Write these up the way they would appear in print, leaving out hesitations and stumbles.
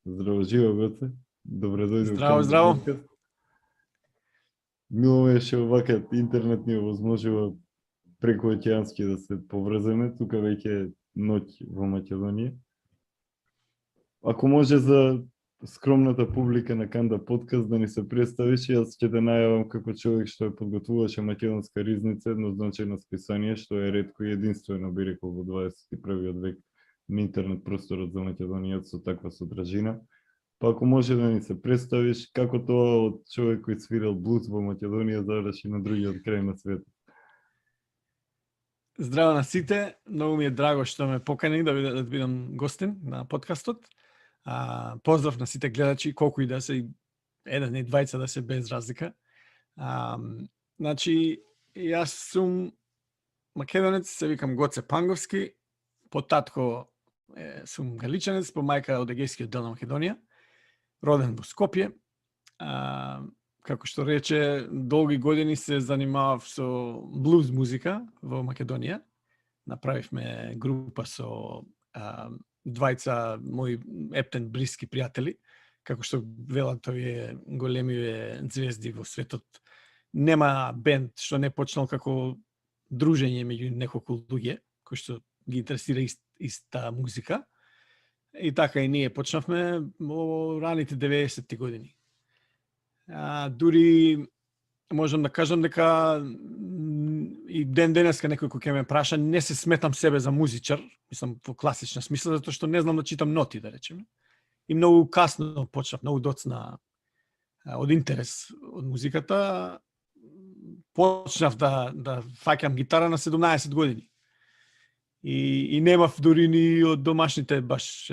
Здраво, живо, гоце. Добре дојде. Здраво. Мило е што вака интернет ни овозможува преку океански да се поврземе, тука веќе ноќ во Македонија. Ако може за скромната публика на Канда подкаст да ни се представиш, јас ќе те најавам како човек што е подготвуваше Македонска ризница, еднозначајно списание, што е ретко и единствено, би рекол, во 21. век на интернет просторот за Македонија со таква содржина. Па ако може да ни се представиш како тоа од човек кој свирал блуз во Македонија заврши на другиот крај на светот. Здраво на сите, многу ми е драго што ме покани да бидам гостин на подкастот. Поздрав на сите гледачи, колку и да се еден и двајца да се без разлика. Значи, јас сум македонец, се викам Гоце Панговски, по татко сум галичанец, по мајка од егејскиот дел на Македонија, роден во Скопје. Како што рече, долги години се занимавав со блуз музика во Македонија. Направивме група со двајца мои ептен блиски пријатели, како што велат овие големиве звезди во светот. Нема бенд што не почнал како дружење меѓу неколку луѓе кои што ги интересира иста музика. И така и ние почнавме во раните 90-ти години. Дури можам да кажам дека и ден денеска некој кој ќе ме праша, не се сметам себе за музичар, мислам во класична смисла, затоа што не знам да читам ноти, да речеме. И многу касно почнав, многу доцна од интерес од музиката. Почнав да фаќам гитара на 17 години. И немав дури ни од домашните баш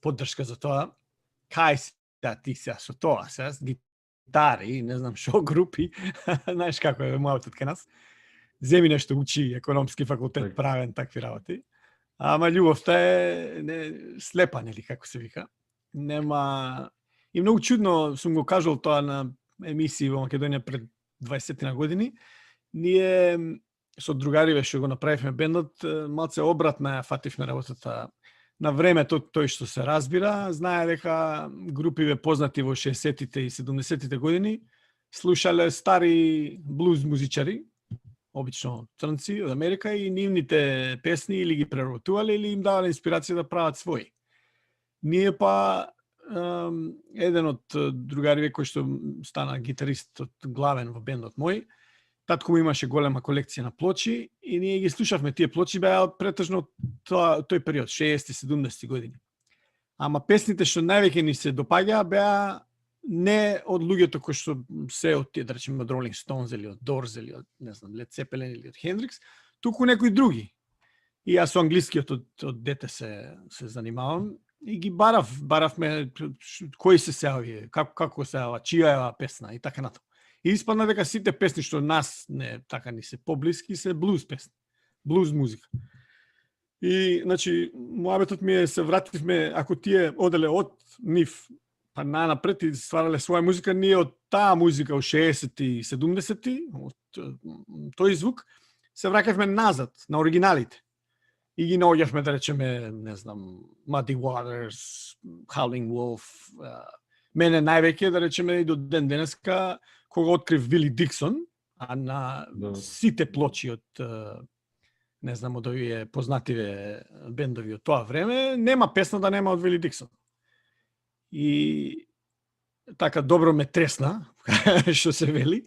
поддршка за тоа. Кај си ти сега со тоа, сега гитари, не знам шо групи, знаеш како е мојот кај нас. Земи нешто учи, економски факултет, правен, такви работи. Ама љубовта е слепа, нели, како се вика. Нема... И многу чудно сум го кажал тоа на емисии во Македонија пред 20 години. Ние со другариве што го направивме бендот, малце обратна ја фативме работата. На времето, тој што се разбира, знае дека групиве познати во 60-тите и 70-тите години слушале стари блуз музичари, обично црнци од Америка, и нивните песни или ги преработувале или им давале инспирација да прават своји. Ние па еден од другариве кој што стана гитарист главен во бендот мој, татко му имаше голема колекција на плочи и ние ги слушавме тие плочи, беа претежно тој период, 60-70 години. Ама песните што највеќе ни се допаѓаа беа не од луѓето кои што се од тие, да речеме, од Rolling Stones или од Doors или од, не знам, Led Zeppelin или од Hendrix, туку некои други. И јас со англискиот од дете се занимавам и ги баравме кои се овие, како се ова, чија е оваа песна и така натаму. И испадна дека сите песни што нас не така ни се поблиски се блуз песни, блуз музика. И значи муабетот ми е се вративме, ако тие оделе од нив па напред и стварале своја музика, ние од таа музика од 60-ти и 70-ти, од тој звук, се враќавме назад на оригиналите. И ги наоѓавме, да речеме, не знам, Muddy Waters, Howling Wolf, мене највеќе, да речеме, и до ден денеска, кога открив Вили Диксон, а на сите плочи од, не знам, од овие познативе бендови од тоа време, нема песна да нема од Вили Диксон. И така добро ме тресна, што се вели,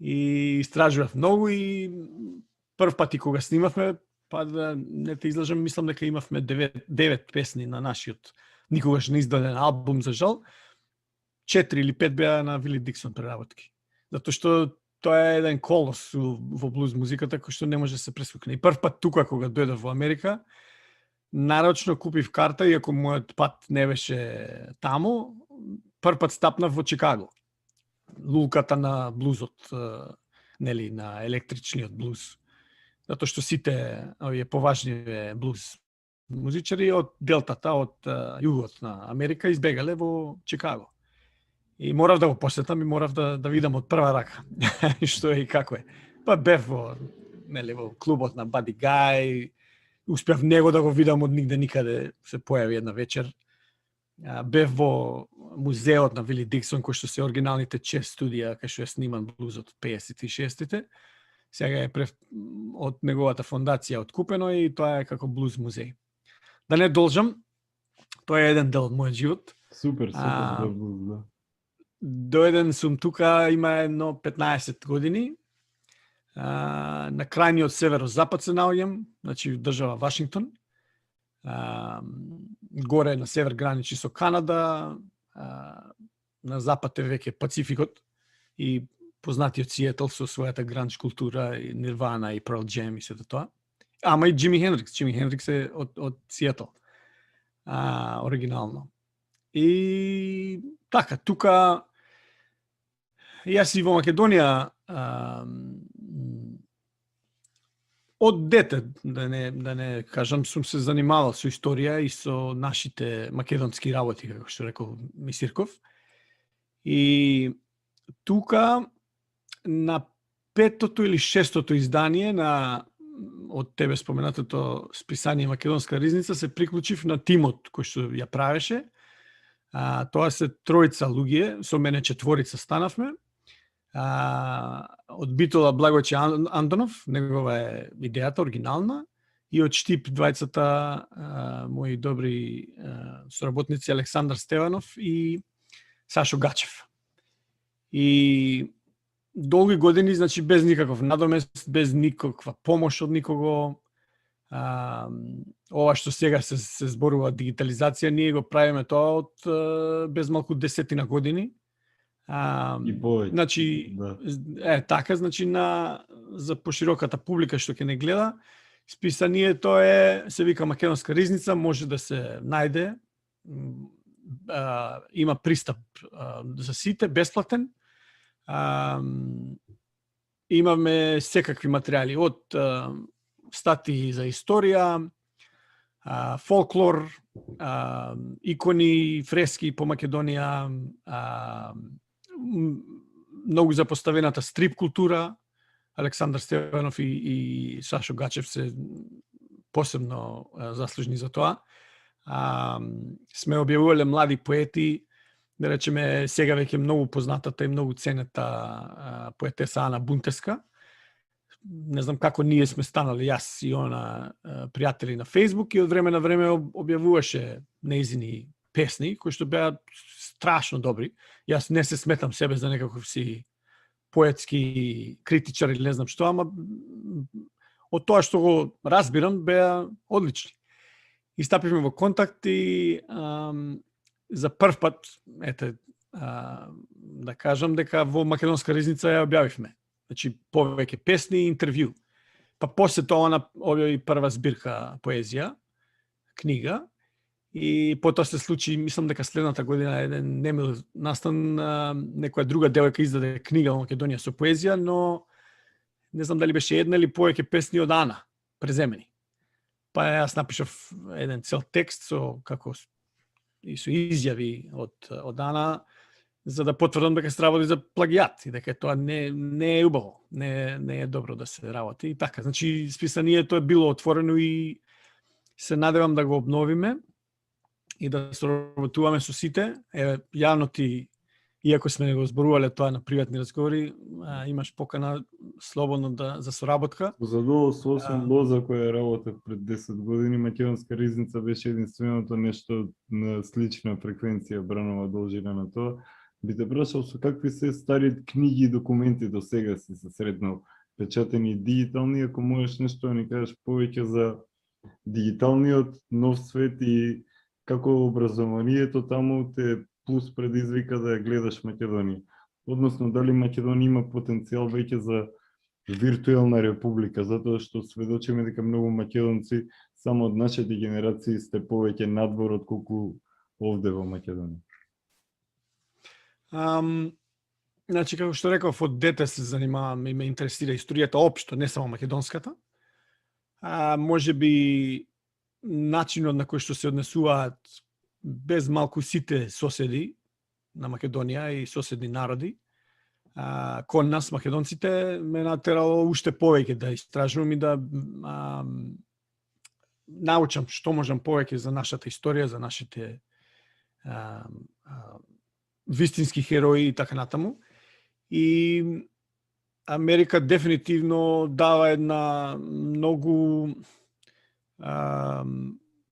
и истражував многу и прв пати кога снимавме, па да не те излажам, мислам дека имавме 9 песни на нашиот никогаш не издаден албум, за жал. 4 или 5 беа на Вили Диксон преработки. Затоа што тоа е еден колос во блуз музиката кој што не може да се пресвикне. И прв пат тука кога дојдов во Америка, нарочно купив карта, иако мојот пат не беше таму, прв пат стапнав во Чикаго. Лулката на блузот, нели, на електричниот блуз. Затоа што сите овие поважни блуз музичари од делтата, од југот на Америка избегале во Чикаго. И морав да го посетам и морав да видам од прва рака што е и како е. Па бев во клубот на Buddy Guy, успеав него да го видам од нигде никаде, се појави една вечер. бев во музеот на Вили Диксон, кој што се оригиналните чест студија, кај што е сниман блузот од 50-ти и 60-тите. Сега е од неговата фондација откупено и тоа е како блуз музеј. Да не должам, тоа е еден дел од мојот живот. Супер, да блуз, да. Дојден сум тука, има едно 15 години. На крајниот северозапад се наоѓам, значи држава Вашингтон. Горе на север граничи со Канада, на запад е веќе Пацификот и познатиот Сиетл со својата гранж култура, и Нирвана и Pearl Jam и сето тоа. Ама и Джими Хендрикс. Джими Хендрикс е од Сиетл. Оригинално. И така, тука јас и во Македонија од дете, да не кажам, сум се занимавал со историја и со нашите македонски работи, како што рекол Мисирков. И тука на 5-тото или 6-тото издание од тебе споменатото списание Македонска ризница се приклучив на тимот кој што ја правеше. Тоа се тројца луѓе, со мене 4 станавме. Од Битола Благојче Андонов, негова е идејата оригинална, и од Штип двајцата мои добри соработници Александар Стеванов и Сашо Гачев. И долги години, значи без никаков надомест, без никаква помош од никого. Ова што сега се зборува дигитализација, ние го правиме тоа од без малку 10 години. И повеќе. Значи, да. Така, значи за пошироката публика што ќе не гледа, списанието се вика Македонска ризница, може да се најде, има пристап за сите, бесплатен. Имаме секакви материјали, од статии за историја, фолклор, икони, фрески по Македонија, многу запоставената стрип култура. Александар Стеванов и Сашо Гачев се посебно заслужни за тоа. Сме објавувале млади поети, да речеме сега веќе многу познатата и многу ценета поетеса Ана Бунтеска. Не знам како ние сме станали, јас и она пријатели на Facebook, и од време на време објавуваше неизини песни кои што беа страшно добри. Јас не се сметам себе за некаков си поетски критичар или не знам што, ама од тоа што го разбирам беа одлични. И стапивме во контакт и за прв пат, да кажам дека во Македонска ризница ја објавивме. Значи повеќе песни и интервју. Па после тоа она објави прва збирка поезија, книга. И потоа се случи, мислам дека следната година еден немил настан, некоја друга девојка издаде книга во Македонија со поезија, но не знам дали беше една или повеќе песни од Ана, преземени. Па јас напишав еден цел текст со изјави од Ана, за да потврдам дека се работи за плагијат и дека тоа не е убаво, не е добро да се работи. И така, значи списанието е било отворено и се надевам да го обновиме и да соработуваме со сите. Јавно ти, иако сме го зборувале тоа на приватни разговори, имаш покана слободно за соработка. Задоволство сум Лоза која работев пред 10 години. Македонска ризница беше единственото нешто на слична фреквенција бранова должина на тоа. Би те прашал со какви се стари книги и документи до сега си се сретнал, печатени и дигитални, ако можеш нешто да ни кажеш повеќе за дигиталниот нов свет и како образованието таму те плюс предизвика да ја гледаш Македонија. Односно, дали Македонија има потенцијал веќе за виртуелна република, затоа што сведочиме дека многу македонци само од нашите генерации сте повеќе надвор од колку овде во Македонија. Значи, како што реков, од дете се занимавам и ме интересира историјата општо, не само македонската. Може би начинот на кој што се однесуваат без малку сите соседи на Македонија и соседни народи кон нас, македонците, ме натерало уште повеќе да истражувам и да научам што можам повеќе за нашата историја, за нашите вистински херои и така натаму. И Америка дефинитивно дава една многу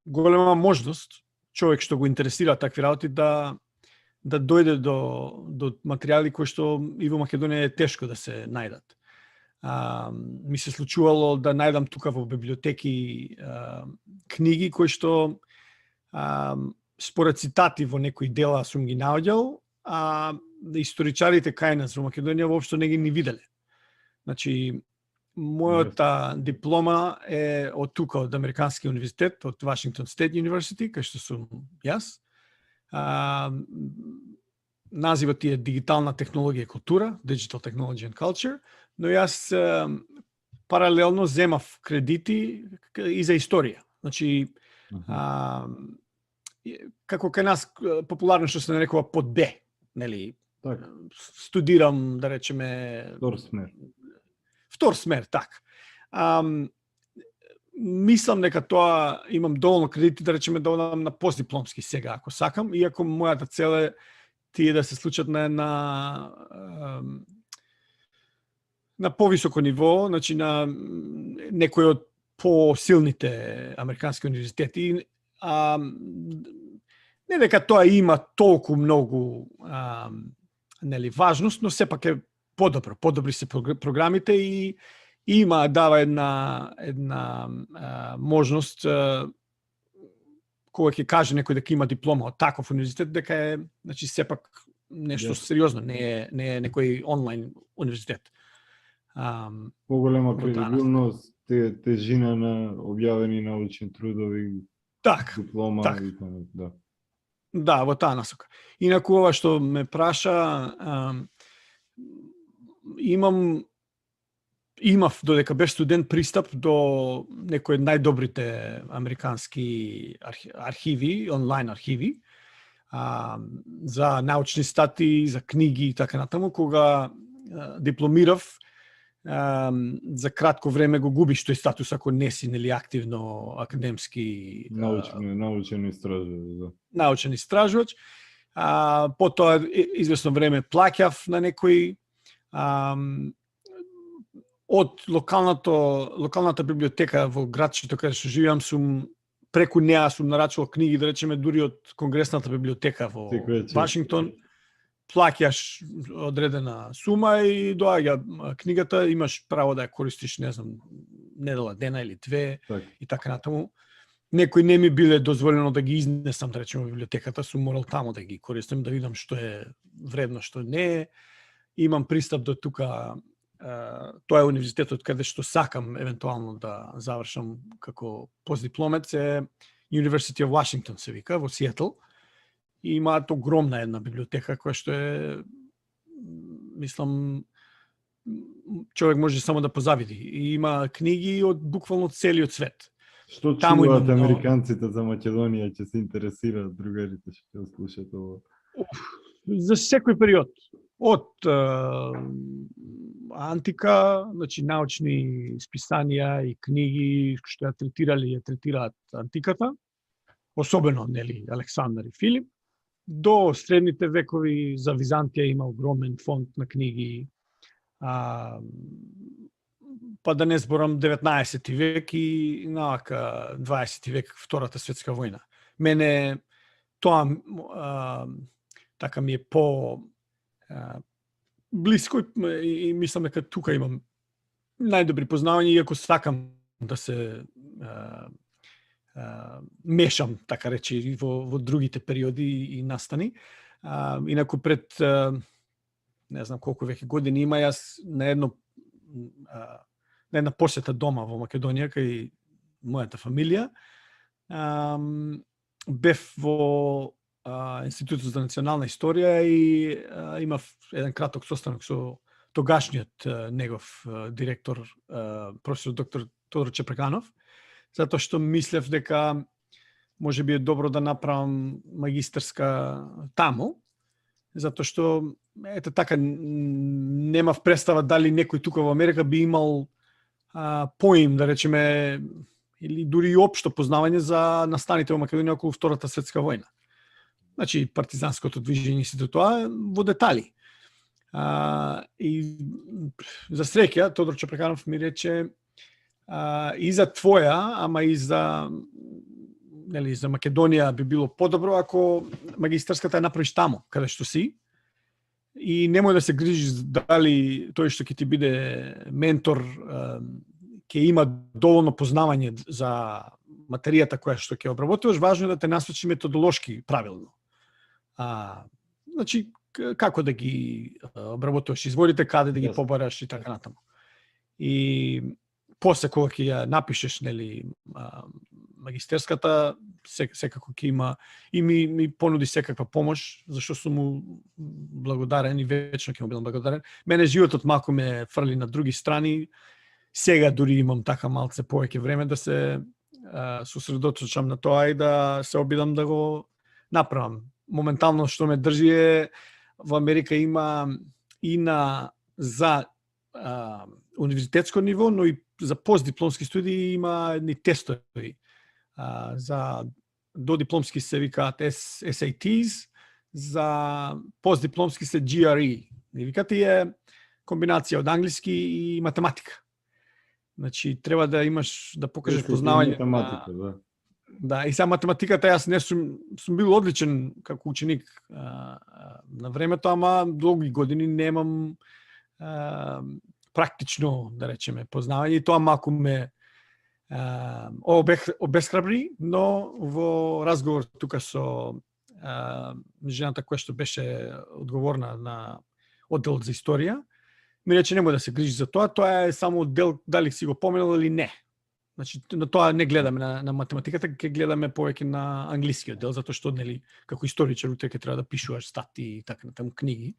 голема можност човек што го интересира такви работи да дојде до материјали кои што и во Македонија е тешко да се најдат. Ми се случувало да најдам тука во библиотеки книги кои што според цитати во некои дела сум ги наоѓал, а историчарите кај нас во Македонија воопшто не ги ни виделе. Значи, мојата диплома е од тука, од Американски универзитет, од Washington State University, кај што сум јас. Називот е Дигитална технологија и култура, Digital Technology and Culture, но јас паралелно земав кредити и за историја. Значи, како кај нас популарно што се нарекува под Б, нели? Так. Студирам, да речеме, Втор смер, так. Мислам дека тоа имам доволно кредити, да речеме, да одам на постдипломски сега, ако сакам, иако мојата цел е тие да се случат на повисоко ниво, значи на некој од посилните американски универзитети. Не дека тоа има толку многу нели важност, но сепак е подобро. Подобри се програмите и дава една можност кога ќе каже некој дека има диплома од таков универзитет, дека е, значи, сепак нешто сериозно, не е некој онлайн универзитет. Поголема кредибилност, тежина на објавени научни трудови, так, диплома так. и така, да. Да, во таа насока. Инаку ова што ме праша, имав додека беш студент пристап до некои од најдобрите американски архиви, онлайн архиви, за научни статии, за книги и така натаму. Кога дипломирав, за кратко време го губиш тој статус ако не си, нели, активно академски научен истражувач, да. Научен истражувач. Потоа извесно време плаќав на некои од локалната библиотека во градчето каде што живеам, преку неа сум нарачувал книги, да речеме, дури од Конгресната библиотека во Вашингтон. Плаќаш одредена сума и доаѓа книгата, имаш право да ја користиш, не знам, недела, дена или две, так. И така натаму. Некои не ми биле дозволено да ги изнесам, да речеме, во библиотеката, сум морал таму да ги користам, да видам што е вредно, што не е. Имам пристап до тука, тоа е универзитетот каде што сакам евентуално да завршам како постдипломец, е University of Washington се вика, во Сиетл. И имаат огромна една библиотека која што е, мислам, човек може само да позавиди. И има книги од буквално целиот свет. Што чуваат американците за Македонија, ќе се интересираат другарите што ќе слушаат ово? За секој период. Од антика, значи научни списанија и книги што ја третираат антиката, особено, нели, Александар и Филип, до средните векови. За Византија има огромен фонд на книги, па да не зборам 19 век и 20 век, Втората светска војна. Мене тоа така ми е по блиско и мислам дека тука имам најдобри познавања, иако сакам да се мешам, така речи, во другите периоди и настани. Инаку пред не знам колку веќе години има, јас на една посета дома во Македонија кај мојата фамилија, бев во Институтот за национална историја и имав еден краток состанок со тогашниот негов директор, професор доктор Тодор Чепреканов, затоа што мислев дека може би е добро да направам магистерска таму, затоа што ете така немав представа дали некој тука во Америка би имал поим, да речеме, или дури и општо познавање за настаните во Македонија околу Втората светска војна. значи партизанското движење и сето тоа во детали. И за среќа Тодор Чопреканов ми рече и за твоја, ама и за за Македонија би било подобро ако магистарската ја направиш таму, каде што си. И немој да се грижиш дали тој што ќе ти биде ментор ќе има доволно познавање за материјата која што ќе обработуваш, важно е да те насочи методолошки правилно. Значи, како да ги обработуваш изворите, каде да ги побараш и така натаму. И после кога ќе ја напишеш, магистерската, секако ќе има и ми понуди секаква помош, зашто сум му благодарен и вечно ќе му бидам благодарен. Мене животот малку ме фрли на други страни. Сега дури имам така малце повеќе време да се сосредоточам на тоа и да се обидам да го направам. Моментално што ме држи е во Америка има и за универзитетско ниво, но и за постдипломски студии има едни тестови. За додипломски се викаат SATs, за постдипломски се GRE. И викате е комбинација од англиски и математика. Значи треба да имаш да покажеш познавање математика, да, и сега математиката јас не сум бил одличен како ученик на времето, ама долги години немам практично, да речеме, познавање и тоа малку ме обесхрабри, но во разговор тука со жената која што беше одговорна на одделот за историја, ми рече немој да се грижи за тоа, тоа е само дел дали си го помнел или не. Значи, на тоа не гледаме на математиката, ќе гледаме повеќе на англискиот дел, затоа што како историчар утре ќе треба да пишуваш статии и така натаму книги.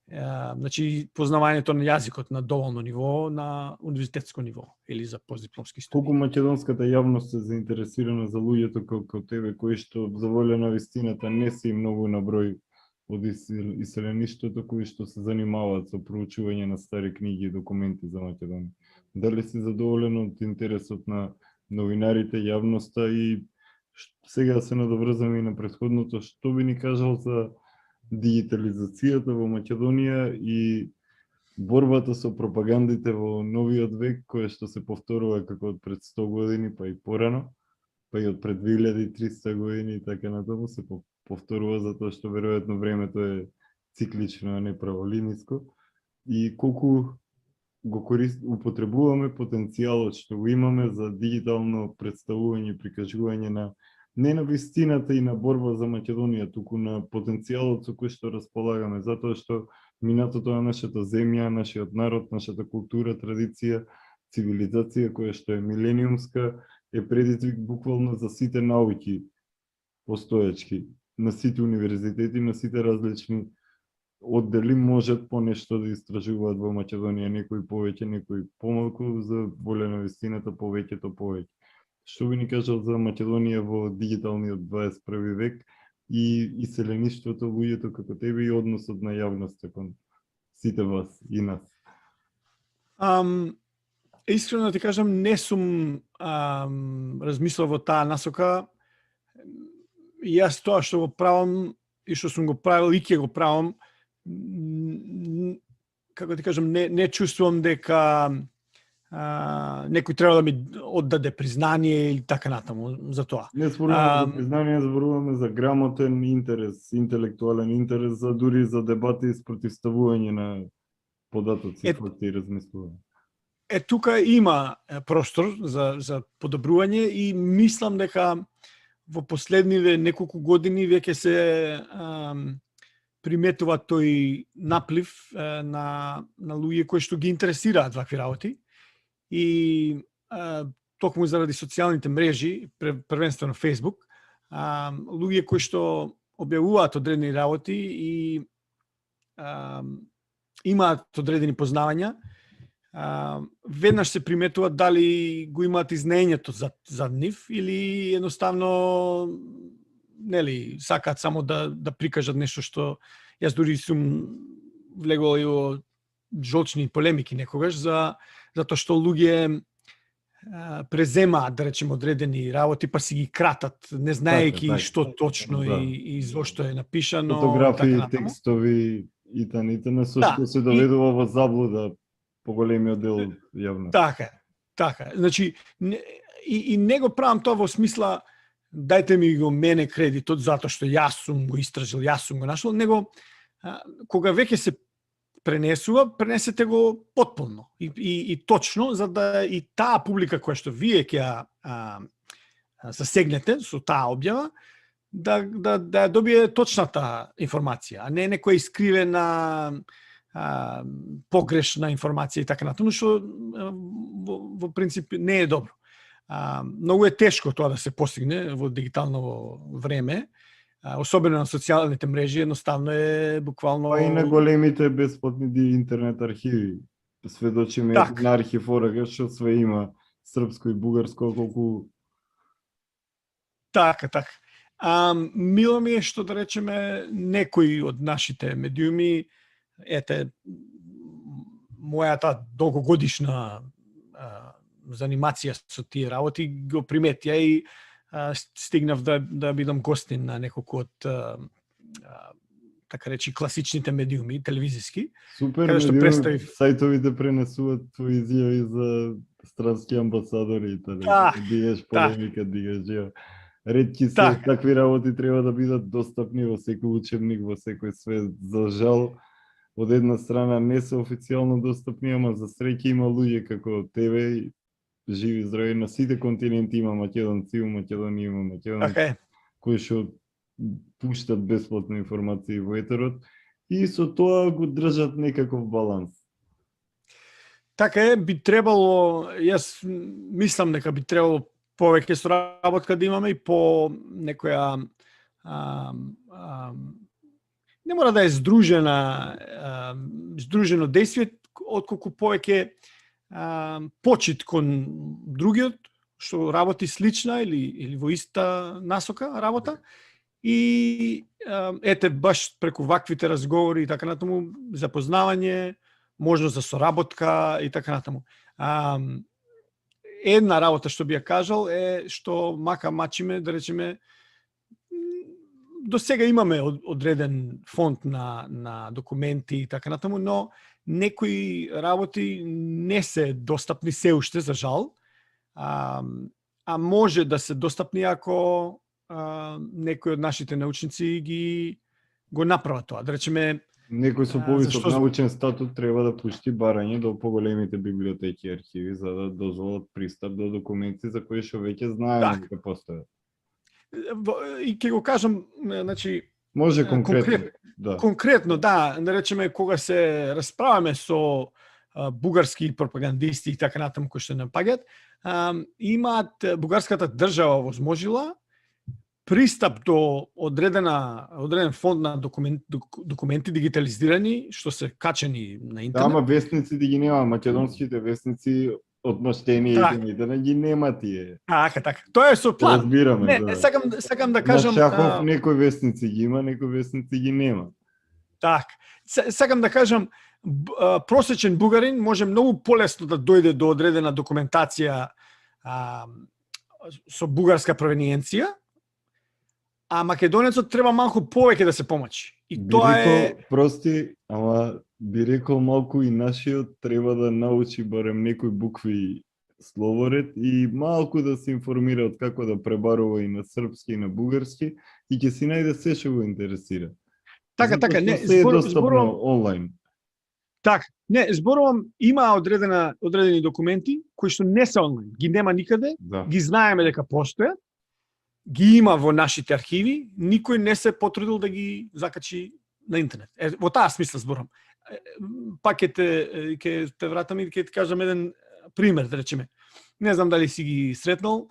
Значи, познавањето на јазикот на доволно ниво, на универзитетско ниво или за постдипломски студии. Колку македонската јавност е заинтересирана за луѓето како тебе, кои што за воља на вистината не се многу на број од иселеништвото, кои што се занимаваат со проучување на стари книги и документи за Македонија. Дали си задоволен од интересот на новинарите, јавноста и сега се надоврзаме и на претходното, што би ни кажал за дигитализацијата во Македонија и борбата со пропагандите во новиот век, која што се повторува како од пред 100 години, па и порано, па и од пред 2300 години и така натаму се повторува затоа што веројатно времето е циклично, а не праволиниско. И колку го употребуваме потенцијалот што го имаме за дигитално представување и прикажување на не на вистината и на борба за Македонија, туку на потенцијалот со кој што располагаме, затоа што минатото на нашата земја, нашиот народ, нашата култура, традиција, цивилизација која што е милениумска, е предизвик буквално за сите науки постоечки, на сите универзитети, на сите различни оддели можат по нешто да истражуваат во Македонија, некои повеќе, некои помалку, за воля на вистината повеќето повеќе. Што би ни кажал за Македонија во дигиталниот 21 век и иселеништвото, луѓето како тебе и односот на јавноста кон сите вас и нас? Искрено да ти кажам, не сум размислил во таа насока. Јас тоа што го правам и што сум го правил и ќе го правам, како ти кажам, не чувствувам дека некој треба да ми оддаде признание или така натаму за тоа. Не зборуваме за признание, зборуваме за грамотен интерес, интелектуален интерес, за дури за дебати и спротивставување на податоци, факти и размислување. Тука има простор за подобрување и мислам дека во последниве неколку години веќе се приметува тој наплив на луѓе кои што ги интересираат вакви работи. И токму заради социјалните мрежи, првенствено Facebook, луѓе кои што објавуваат одредени работи и имаат одредени познавања, веднаш се приметува дали го имаат изнаењето за нив или едноставно сакаат само да прикажат нешто што јас дури сум влегол и во жолчни полемики некогаш затоа што луѓе преземаат, да речеме, одредени работи, па си ги кратат, не знаејќи Така. што точно Да. и зошто е напишано. Фотографии, и така натаму. текстови и танитана, со Да, што се доведува во заблуда поголемиот дел јавно. Така. Значи, и не го правам тоа во смисла дајте ми го мене кредитот затоа што јас сум го истражил, јас сум го нашол, него кога веќе се пренесете го потполно и точно, за да и таа публика која што вие ќе ја засегнете со таа објава, да добие точната информација, а не некоја искривена погрешна информација и така натаму, што во принцип не е добро. Многу е тешко тоа да се постигне во дигитално време, особено на социјалните мрежи, едноставно е буквално... Па и на големите бесплатни интернет архиви. Сведочиме на архив Орага, што све има српско и бугарско, колку... Така. Мило ми е што да речеме некои од нашите медиуми, ете, мојата долгогодишна занимација со тие работи го приметија и стигнав да бидам гостин на неколку од така речи класичните медиуми телевизиски. Супер, каде што медиуми, представив сајтовите пренесуваат твои изјави за странски амбасадори и така. Дигаш полемика, дигаш ја. Ретки се такви работи треба да бидат достапни во секој учебник, во секој свет. За жал, од една страна не се официјално достапни, ама за среќа има луѓе како тебе, живи здрави на сите континенти, има македонци, у Македонија има македонци, кои што пуштат бесплатно информации во етерот и со тоа го држат некаков баланс. Така е, би требало, јас мислам дека би требало повеќе соработка да имаме и по некоја не мора да е здружено действие, отколку повеќе почит кон другиот што работи слична или во иста насока работа и ете баш преку ваквите разговори и така натаму запознавање, можност за соработка и така натаму. Една работа што би ја кажал е што мака мачиме, да речеме, до сега имаме одреден фонд на документи и така натаму, но некои работи не се достапни се уште, за жал, а може да се достапни ако некои од нашите научници го направат тоа. Да речеме, некој со повисок научен статут треба да пушти барање до поголемите библиотеки и архиви за да дозволат пристап до документи за кои што веќе знаеме дека постојат. И ќе го кажам, значи, може конкретно. Конкретно, да речеме кога се расправаме со бугарски пропагандисти и така натаму кои што напаѓаат, имаат бугарската држава возможила пристап до одреден фонд на документи дигитализирани што се качени на интернет. Да, ама вестниците ги нема, македонските вестници отмаштени да ги нема тие. Така. Тоа е со план. Разбираме, не, сакам да кажам, на Шахов некои вестници ги има, некои вестници ги нема. Така. Сакам да кажам, просечен бугарин може многу полесно да дојде до одредена документација со бугарска провениенција, а македонецот треба малку повеќе да се помачи. И тоа е... Прости, ама би рекол малку и нашиот треба да научи барем некои букви словоред и малку да се информира од како да пребарува и на српски и на бугарски и ќе си најде се што го интересира. Така, не, зборувам онлайн. Така, не, зборувам, има одредени документи кои што не се онлайн, ги нема никаде, ги знаеме дека постојат, ги има во нашите архиви, никој не се потрудил да ги закачи на интернет. Во таа смисла зборам. Пак ќе те вратам и ќе ти кажам еден пример, да речеме. Не знам дали си ги сретнал,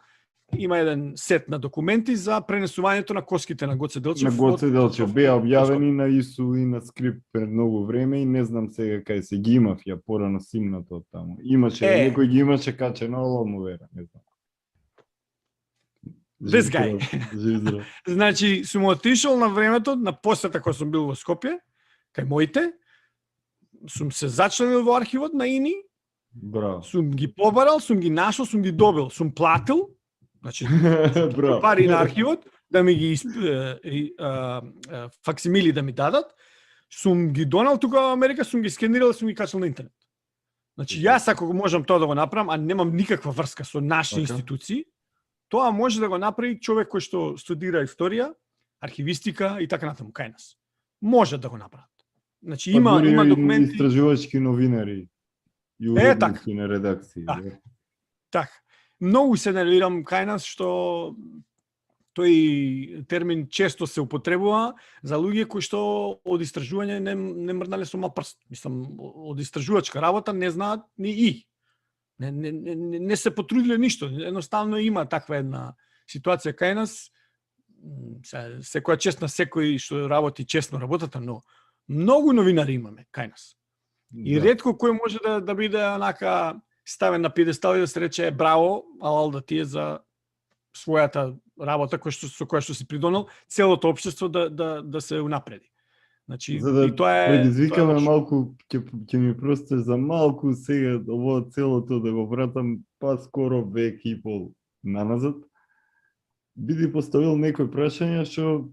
има еден сет на документи за пренесувањето на коските на Гоце Делчев. На Гоце Делчев беа објавени на ИСУ и на скрип пред многу време и не знам сега кај се ги имав ја порано симнато од таму. Имаше, некој ги имаше качено, ало му вера, не знам. This guy. Значи, сум отишол на времето, на посета која сум бил во Скопје, кај моите, сум се зачленил во архивот на ИНИ Браво. Сум ги побарал, сум ги нашол, сум ги добил, сум платил, значи Браво. пари на архивот да ми ги факсимили да ми дадат. Сум ги донал тука во Америка, сум ги скенирал, сум ги качал на интернет. Значи јас ако можам тоа да го направам, а немам никаква врска со наши институции, тоа може да го направи човек кој што студира историја, архивистика и така натаму кај нас. Може да го направат. Значи има документи, истражувачки новинари и уредници на редакции. Так. Многу се нервирам кај нас што тој термин често се употребува за луѓе кои што од истражување не мрднале со мал прст. Мислам, од истражувачка работа не знаат ни и. Не се потрудиле ништо. Едноставно има таква една ситуација кај нас. Секоја чест на секој што работи честно работата, но многу новинари имаме кај нас. И ретко кој може да биде онака ставен на пиедестал и да се рече браво, алал да ти е за својата работа со која што си придонел целото општество да се унапреди. Значи за да и тоа е предизвикаме малку, ќе ми простиш за малку сега ово целото да го вратам па скоро век и пол наназад. Биди поставил некои прашања што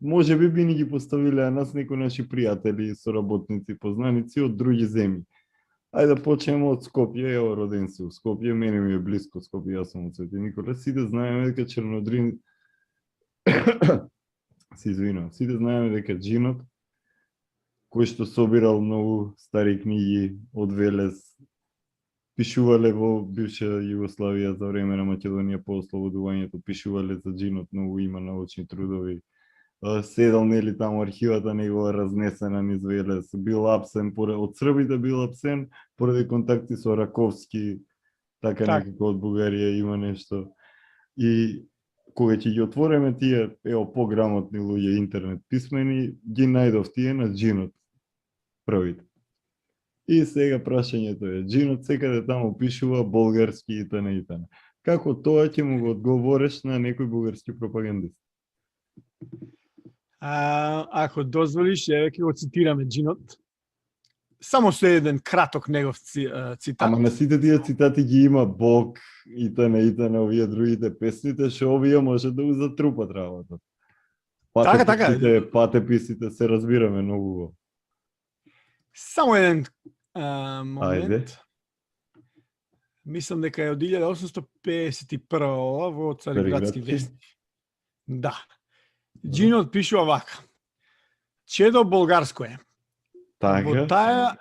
може би ни ги поставиле а нас некои наши пријатели, соработници, познаници од други земји. Ајде да почнеме од Скопје, ево роден си у Скопје, мене ми е близко Скопје, јас сум од Свети Никола. Сите знаеме дека Чернодрин сите знаеме дека Джинот, кој што собирал многу стари книги од Велес, пишувале во бивша Југославија за време на Македонија по ослободувањето, пишувале за Джинот, многу има научни трудови. Седал нели таму архивата негова разнесена низ Велес, бил апсен од Србите, бил апсен поради контакти со Раковски, така некако од Бугарија има нешто. И кога ќе ги отвориме тие пограмотни луѓе интернет писмени, ги најдов тие на Джинот првите. И сега прашањето е, Джинот секаде таму пишува болгарски и т.н. и т.н. Како тоа ќе му го одговориш на некој бугарски пропагандист? Ако дозволиш, ќе го цитираме Джинот. Само со еден краток негов цитат. Ама на сите тие цитати ги има Бог и т.н. овие другите песните, што овие може да го затрупат работа. Патеписите се разбираме многу. Само еден момент. Ајде. Мислам дека е од 1851 во Цариградски вести. Да. Джинот пишува вака. Чедо болгарско е. Така.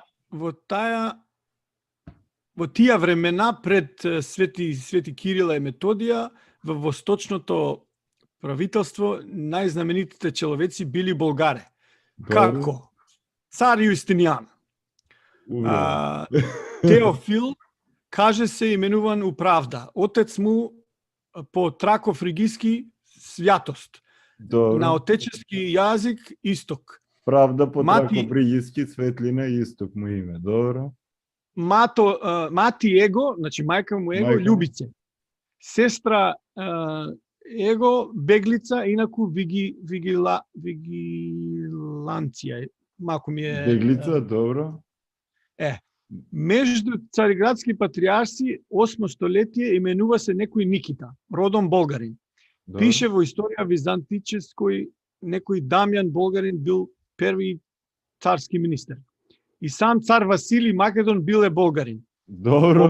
Во тие времена пред Свети Кирила и Методија во восточното правителство најзнаменитите человеци били болгаре. Како? Цар Јустинијан. Теофил, каже се именуван у правда. Отец му по тракофригиски свјатост. Добре. На отечески јазик исток. Правда по тракофригиски светлина исток му име. Добро. Мати Его, значи мајка му Его, Љубице. Сестра Его, Беглица, инаку Вигиланција. Малку ми е... Беглица, добро. Меѓу цариградски патриарси 8 столетие именува се некој Никита, родом болгарин. Добре. Пише во историја византическој некој Дамјан болгарин бил први царски министер. И сам цар Василий Македон биле болгарин. Добро.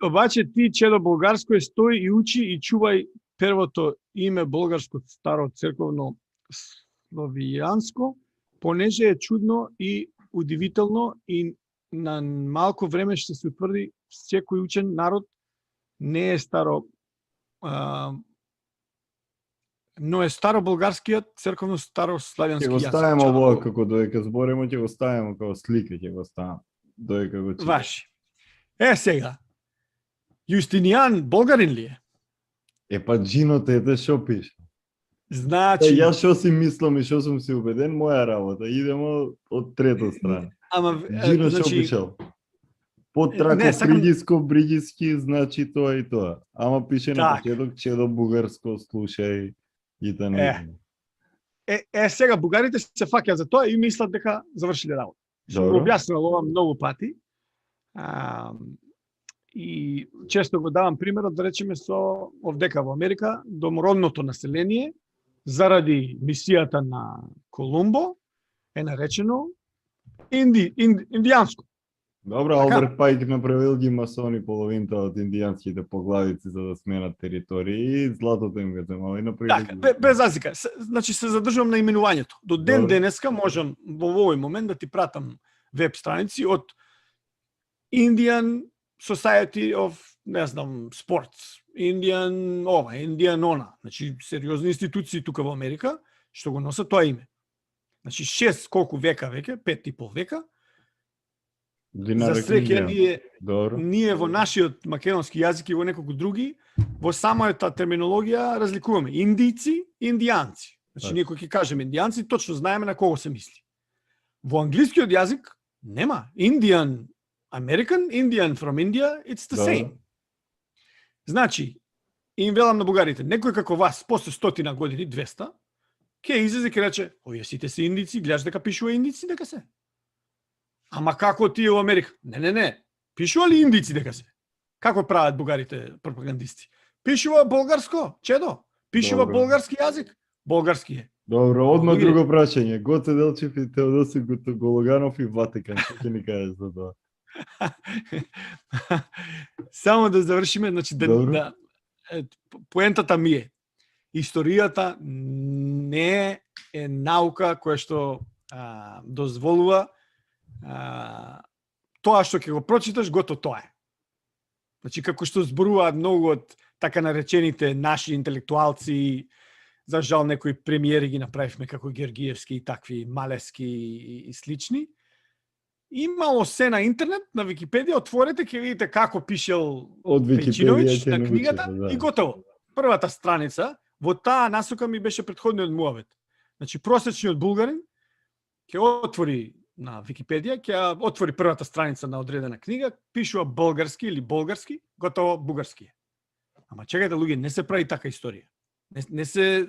Обаче ти чедо болгарско е стои и учи и чувај првото име болгарско старо црковно славијанско, понеже е чудно и удивително и на малко време ще се утврди секој учен народ не е старо но е старо болгарскиот црковно старо славјански јазик. Ќе го ставиме ово како додека збориме, ќе го ставиме како слика, ќе го ставиме додека го читаме. Ваши. Сега. Јустинијан болгарин ли е? Па Джинот ете шо пише. Значи, јас што си мислам и што сум си убеден, моја работа. Идемо од трета страна. Джинот што пишел? Под тракофригиско, бригиски, значи тоа и тоа. Ама пише на почеток чедо бугарско, слушај и т.н. Сега бугарите се фаќаат за тоа и мислат дека завршиле работа. Што го објаснувал ова многу пати. И често го давам примерот, да речеме, со овдека во Америка, домородното население, заради мисијата на Колумбо, е наречено индијанско. Добро, Така? Алберт Пајк направил ги масони половинта од индијанските поглавици за да сменат територии и златото им го земал и направил. Така, без разлика. Значи се задржувам на именувањето. До ден Добро. денеска можам во овој момент да ти пратам веб страници од Indian Society of, не знам, Sports, Indian ова, Indian она. Значи сериозни институции тука во Америка што го носат тоа име. Значи 6 колку века веќе, 5,5 века. Динар За среќа Добро. ние во нашиот македонски јазик и во неколку други, во самата терминологија разликуваме индици и индијанци. Значи, Така. ние кој ќе кажеме индијанци, точно знаеме на кого се мисли. Во англискиот јазик нема. Indian American, Indian from India, it's the Добро. same. Значи, им велам на бугарите, некој како вас, после 100 години, 200, ќе излезе ќе рече, овие сите се индици, гледаш дека пишува индици, дека се. Ама како тие во Америка? Не. Пишува ли индици дека се? Како прават бугарите пропагандисти? Пишува болгарско, чедо. Пишува Добро. болгарски јазик. Болгарски е. Добро, одма Луѓе. друго прашање. Гоце Делчев и Теодосиј Гологанов и Ватикан. Што ќе ни кажеш за тоа? Само да завршиме, значи Добро. поентата ми е, историјата не е наука која што дозволува тоа што ќе го прочиташ, готово тоа е. Значи, како што зборуваат многу од така наречените наши интелектуалци, за жал некои премиери ги направивме како Георгиевски и такви Малески и слични. Имало се на интернет, на Википедија, отворете, ќе видите како пишел Од Пејчиновиќ Википедија на книгата да. и готово. Првата страница, во таа насока ми беше претходниот муавет. Значи, просечниот булгарин ќе отвори на Википедија, ќе отвори првата страница на одредена книга, пишува болгарски или болгарски, готово бугарски е. Ама чекајте, луѓе, не се прави така историја. Не се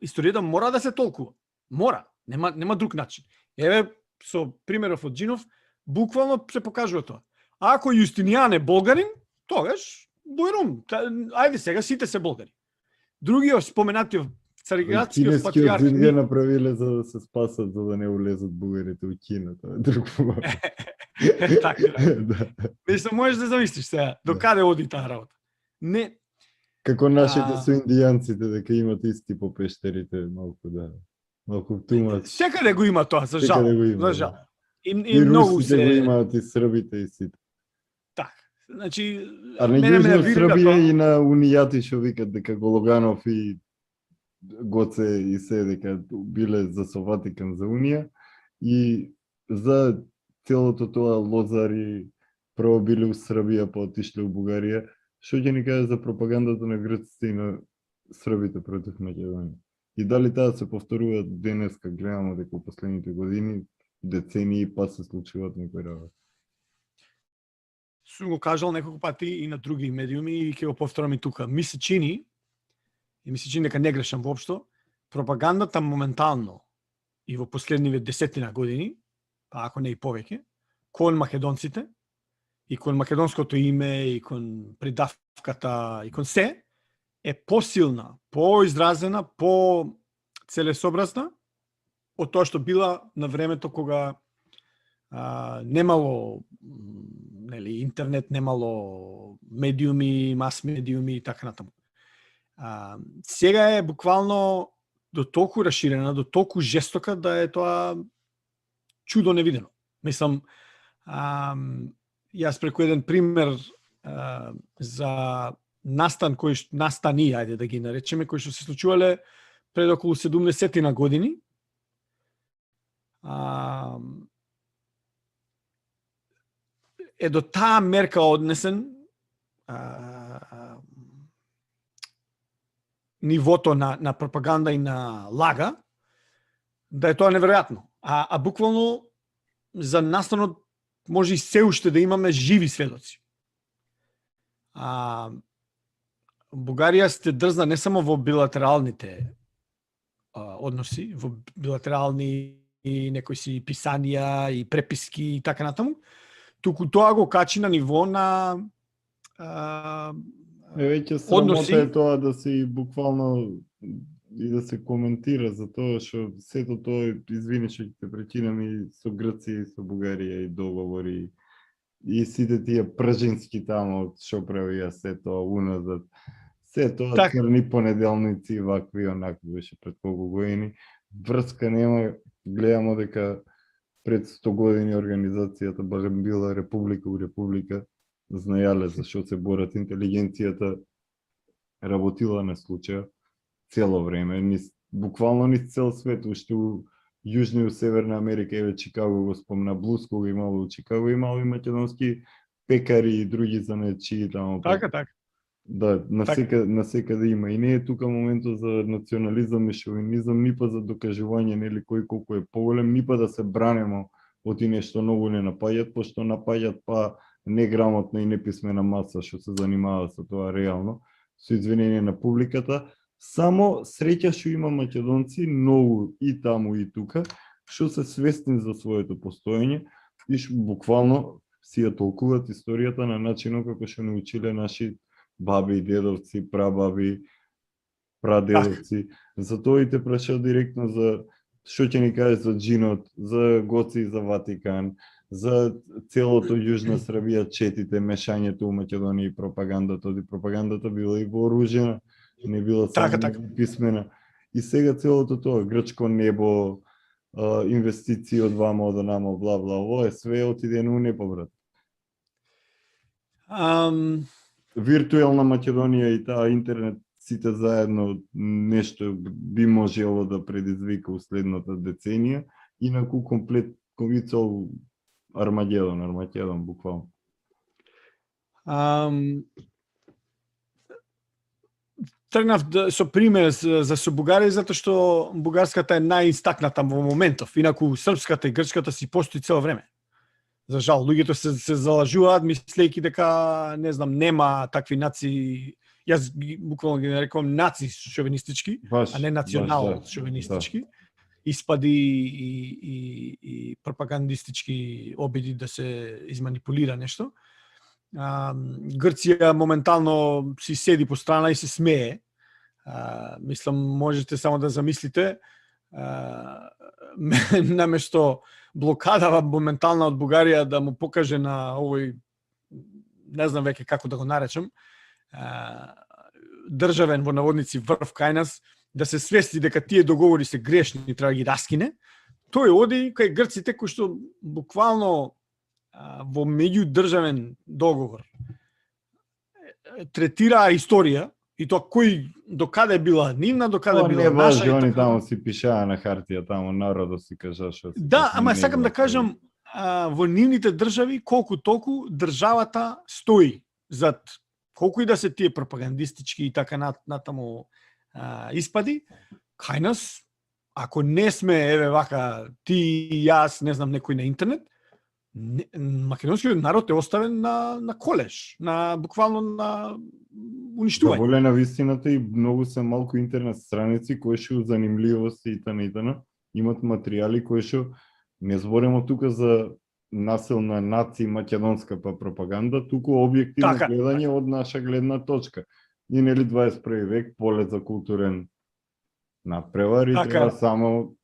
историјата мора да се толкува. Мора, нема друг начин. Еве со примеров од Джинов, буквално се покажува тоа. А ако Јустинијан е болгарин, тогаш бујрум, ајде сега сите се болгари. Другиот споменатиот цариградскиот Кинескиот патриарх зид го направиле за да се спасат, за да не улезат бугарите у Кина. Тоа е друг проблем. така. Да. Мислам, можеш да замислиш сега, до каде оди таа работа. Не, Како нашите со индијанците, дека имат исти по пештерите, малку тумач. секаде го има тоа, за жал. Секаде го има, За да. жал. И многу русите го се имаат и србите и сите. така. Значи, А на мене ме Јужна вирга Србија тоа. и на унијати што викат дека Гологанов и Гоце и се дека биле за со Ватикан за Унија и за целото тоа лозари прво биле у Србија, па отишле у Бугарија. Што ќе ни каже за пропагандата на грците и на србите против Македонија? И дали таа се повторува денеска, гледаме дека во последните години, децении па се случуваат некои работи. Сум го кажал неколку пати и на други медиуми и ќе го повторам и тука. Ми се чини дека не грешам воопшто, пропагандата моментално и во последниве 10 години, па ако не и повеќе, кон македонците и кон македонското име и кон придавката и кон се е посилна, поизразена, по-целесобразна од тоа што била на времето кога немало интернет, немало медиуми, мас медиуми и така натаму. Сега е буквално до толку расширена, до толку жестока да е тоа чудо невидено. Мислам, јас преку еден пример за настани, ајде да ги наречеме, кои што се случувале пред околу 70 години. Е до таа мерка однесен нивото на пропаганда и на лага, да е тоа неверојатно. А буквално за настанот може и се уште да имаме живи сведоци. Бугарија сте дрзна не само во билатералните односи, во билатерални и некои си писанија и преписки и така натаму, туку тоа го качи на ниво на Веќе односи. срамота е тоа да се и буквално и да се коментира за тоа што сето тоа, извини што ќе те прекинам, и со Грција и со Бугарија и договори и сите тие пржински тамо што правија се тоа уназад. Се тоа Така. црни понеделници, вакви онакви беше пред колку години. Врска нема, гледамо дека пред 100 години организацијата барем била република у република, знаеле за што се борат, интелигенцијата работила на случаја цело време, буквално низ цел свет, уште у Јужна и у Северна Америка, еве Чикаго го спомна, блуз кога имало у Чикаго, имало и македонски пекари и други занаетчии таму. Така. Да, насекаде има. И не е тука моментот за национализам и шовинизам, ни па за докажување нели кој колку е поголем, ни па да се бранемо од и нешто многу не напаѓат, пошто напаѓат па неграмотна и неписмена маса што се занимава со тоа реално, со извинение на публиката. Само среќа што има македонци, многу и таму и тука, што се свесни за своето постоење и што буквално си ја толкуваат историјата на начинот како што не училе наши баби и дедовци, прабаби, прадедовци. Затоа и те прашав директно за што ќе ни кажеш за Джинот, за Гоци и за Ватикан, за целото Јужна Србија, четите, мешањето у Македонија и пропагандата. Пропагандата била и вооружена, не била само писмена. И сега целото тоа, грчко небо, инвестиции од вама, од онамо, бла, бла, ово е све отиде на небо, брат. Виртуелна Македонија и таа интернет, сите заедно нешто би можело да предизвика уследната деценија, инаку комплет ковицол Армагедон буквално. Тргнав со пример за со Бугарија, затоа што бугарската е најистакната во моментов, инаку српската и грчката си постои цело време. За жал, луѓето се залажуваат мислејќи дека, не знам, нема такви нации, јас буквално ги нарекувам нации шовинистички, а не национал шовинистички. Испади и пропагандистички обиди да се изманипулира нешто. Грција моментално си седи по страна и се смее. Мислам, можете само да замислите, наместо блокадава моментална од Бугарија да му покаже на овој, не знам веќе како да го наречам, државен во наводници врв кај нас, да се свести дека тие договори се грешни и треба да ги раскине, тој оди кај грците кои што буквално во меѓудржавен договор третира историја и тоа кој докаде била нивна, докаде била наша. Не важи, они таму си пишаа на хартија, таму народот си кажа што. Да, ама сакам да кажам, во нивните држави колку толку државата стои зад колку и да се тие пропагандистички и така натаму испади, кај нас, ако не сме, еве вака, ти и јас, не знам, некој на интернет, македонскиот народ е оставен на колеш, буквално на уништување. За воля на вистината и многу се малку интернет страници кои што занимливости и тана имат материјали кои што не зборимо тука за насилна нација македонска пропаганда, туку објективно гледање од наша гледна точка. И нели 21 век поле за културен надпревар и треба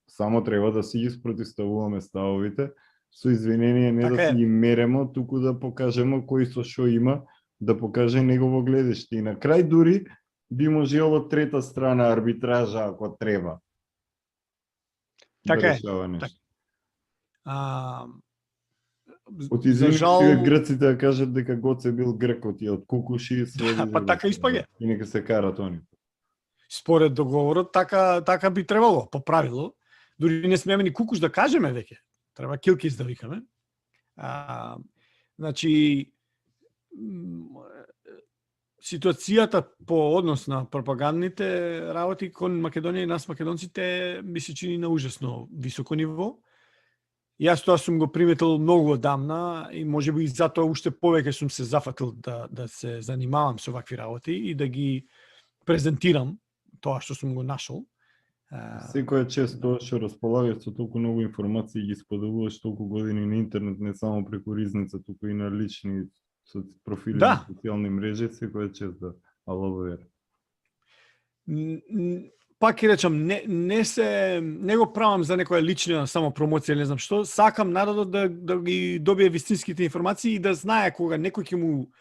само треба да си ги спротивставуваме ставовите, со извинение не да си ги меремо, туку да покажеме кој со што има, да покаже негово гледиште. И на крај дури би можело трета страна арбитража ако треба. Така е. Од извинение грците да кажат дека Гоце бил грекот и од кукуши па така испаѓа. И нека се карат они. Според договорот така би требало по правило. Дури не смееме ни кукуш да кажеме веќе. Треба килкис да викаме. Значи ситуацијата по однос на пропагандните работи кон Македонија и нас македонците ми се чини на ужасно високо ниво. Јас тоа сум го приметил многу одамна и можеби и затоа уште повеќе сум се зафатил да се занимавам со вакви работи и да ги презентирам тоа што сум го нашол. Секоја чест тоа што располагаш со толку многу информации ги споделуваш толку години на интернет, не само преку ризница, туку и на лични профили Да. на социјални мрежи, секоја чест да алабер. Пак ќе речам, не го правам за некоја лична само промоција, не знам што, сакам народот да ги добие вистинските информации и да знае кога некој ќе му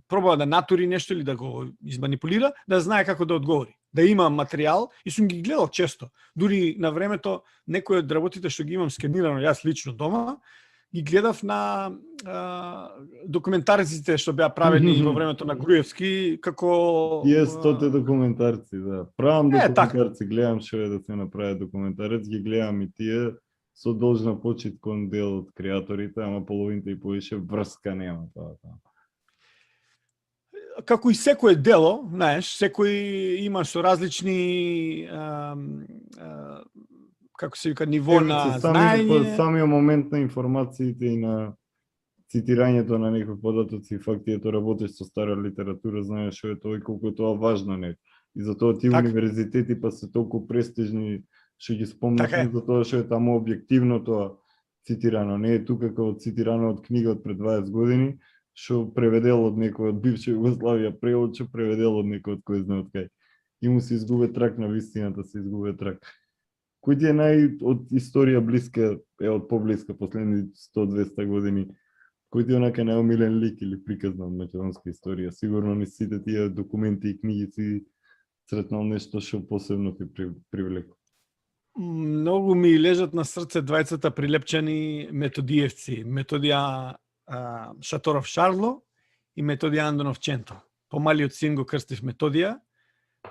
проба да натури нешто или да го изманипулира, да знае како да одговори. Да има материјал и сум ги гледал често. Дури на времето некои од работите што ги имам сканирано јас лично дома, ги гледав на документарците што беа правени во времето на Груевски, како Тоте документарци, да. Правам документарци, така. гледам што е да се направи документарец, ги гледам и тие со должна почит кон дел од креаторите, ама половината и повише врска нема тоа. Како и секое дело, знаеш, секој има со различни како се вика ниво на знаење. Самиот момент на информациите и на цитирањето на некои податоци и факти, ето работиш со стара литература, знаеш што е тоа и колку е тоа важно не. И затоа тие универзитети па се толку престижни што ги спомнаш, затоа што е таму објективно тоа цитирано, не е тука како цитирано од книга од пред 20 години, што преведел од некој од бивша Југославија, превод што преведел од некој од кој знае од кај. И му се изгубе трак на вистината, се изгубе трак. Кој ти е од историја блиска, од поблиска последни 100-200 години, кој ти е онака најомилен лик или приказна од македонска историја? Сигурно не сите тие документи и книги си сретнал нешто што посебно ти привлекува. Многу ми лежат на срце двајцата прилепчани методиевци. Методија Шаторов Шарло и Методија Андонов Ченто. Помалиот син го крстив Методија,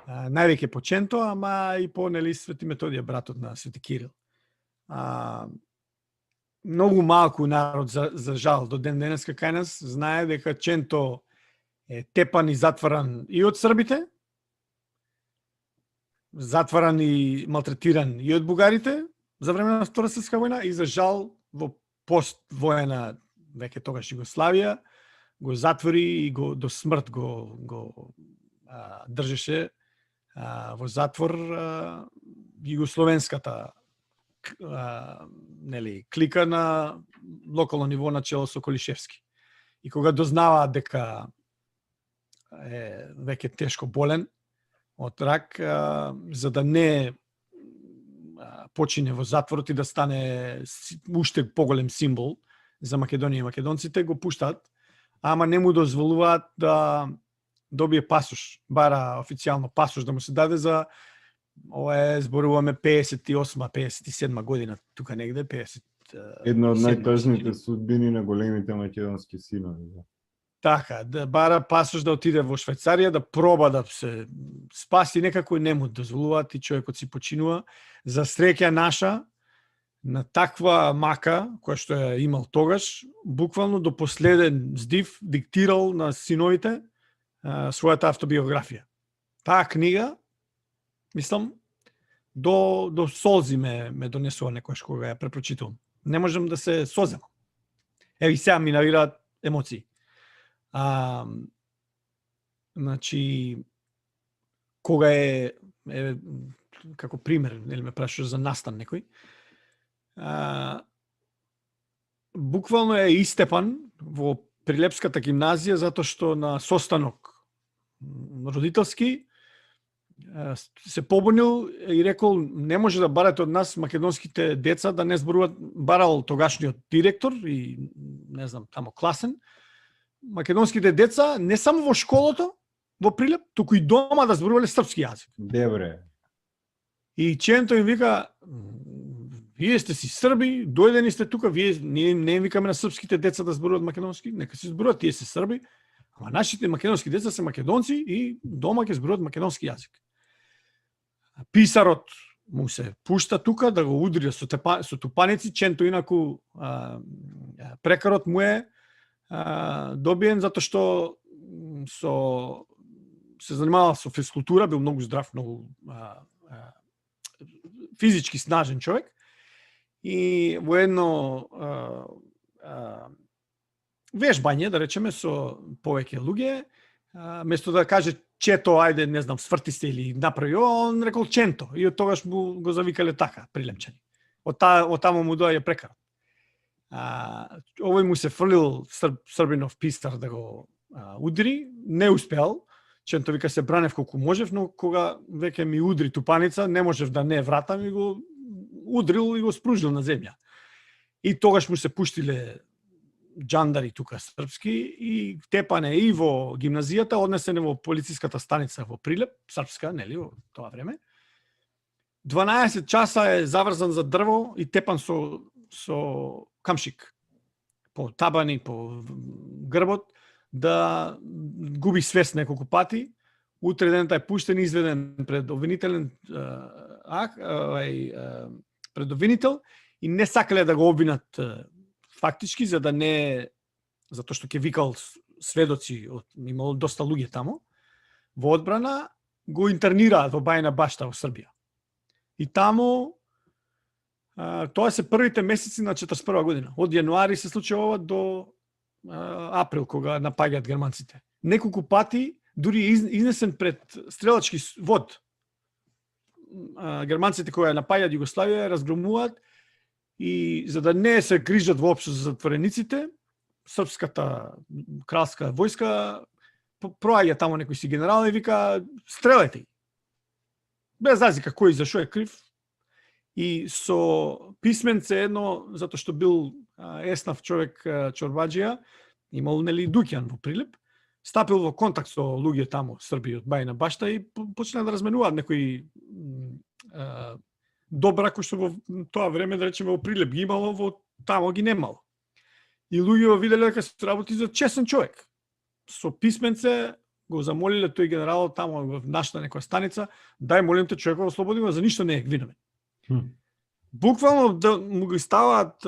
највеќе по Ченто, ама и по Свети Методија, братот на Свети Кирил. Многу малку народ, за жал, до ден денеска кај нас знае дека Ченто е тепан и затваран и од србите, затваран и малтретиран и од бугарите за време на Втора светска војна и за жал во поствоена веќе тогаш Југославија го затвори и го до смрт го држеше во затвор југословенската клика на локално ниво на чело со Колишевски. И кога дознаваат дека е веќе тешко болен од рак, за да не почине во затворот и да стане уште поголем символ за Македонија и македонците, го пуштаат, ама не му дозволуваат да добие пасош, бара официјално пасош да му се даде за, ова е, зборуваме 58-57 година, тука негде, 50. Една од најтажните судбини на големите македонски синови. Така, да бара пасош да отиде во Швајцарија, да проба да се спаси, некако не му дозволуваат и човекот си починува. За среќа наша, на таква мака, која што ја имал тогаш, буквално до последен здив диктирал на синовите својата автобиографија. Таа книга, мислам, до солзи ме донесува некојаш кога ја препрочитувам. Не можам да се соземам. Еви сега ми навираат емоции. Значи, кога како пример, нели ме прашуваш за настан некој, буквално е истепан во Прилепската гимназија затоа што на состанок родителски се побунил и рекол не може да барате од нас македонските деца да не зборуваат, барал тогашниот директор и не знам тамо класен, македонските деца не само во школото во Прилеп, туку и дома да зборувале српски јазик. Добре. И Ченто им вика, вие сте си срби, дојдени сте тука, вие не им викаме на српските деца да зборуваат македонски, нека се зборуваат, тие се срби, ама нашите македонски деца се македонци и дома ќе зборуваат македонски јазик. Писарот му се пушта тука да го удри со тупаници, Ченто инаку прекарот му е добиен затоа што се занимавал со физкултура, бил многу здрав, многу физички снажен човек. И во едно вежбање, да речеме, со повеќе луѓе, место да каже Чето, ајде, не знам, сврти се или направи, он рекол Ченто. И од тогаш му го завикале така, прилепчани. Од таму му доаѓа прекарот. Овој му се фрлил Србинов пистар да го удри, не успеал. Ченто вика се бранев колку можев, но кога веќе ми удри тупаница, не можев да не вратам и го удрил и го спружил на земја. И тогаш му се пуштиле джандари тука српски и тепане и во гимназијата, однесене во полициската станица во Прилеп, српска, нели, во тоа време. 12 часа е заврзан за дрво и тепан со камшик по табани, по грбот, да губи свест неколку пати. Утре денот е пуштен и изведен пред обвинителен пред обвинител и не сакале да го обвинат фактички, затоа што ќе викал сведоци, имало доста луѓе таму, во одбрана го интернираат во Бајна Башта во Србија. И таму, тоа се првите месеци на 41 година. Од јануари се случи ова до април, кога напаѓаат германците. Неколку пати, дури изнесен пред стрелачки вод. Германците кои напаѓаат Југославија, разгромуваат и за да не се грижат воопшто за затворениците, српската кралска војска проаѓа таму некој си генерал и вика стрелете ги. Без разлика кој за што е крив. И со писменце едно, затоа што бил еснав човек Чорбаџија, имал нели Дуќан во Прилеп, стапил во контакт со луѓе таму, Срби од Бајна Башта и почна да разменуваат некои добра кои што во тоа време, да речеме, во Прилеп ги имало, во тамо ги немало. И луѓе виделе дека се работи за честен човек. Со писменце го замолиле тој генерал таму во нашата некоја станица, дај молим те човекот ослободиме, за ништо не е виновен. Буквално да му ги ставаат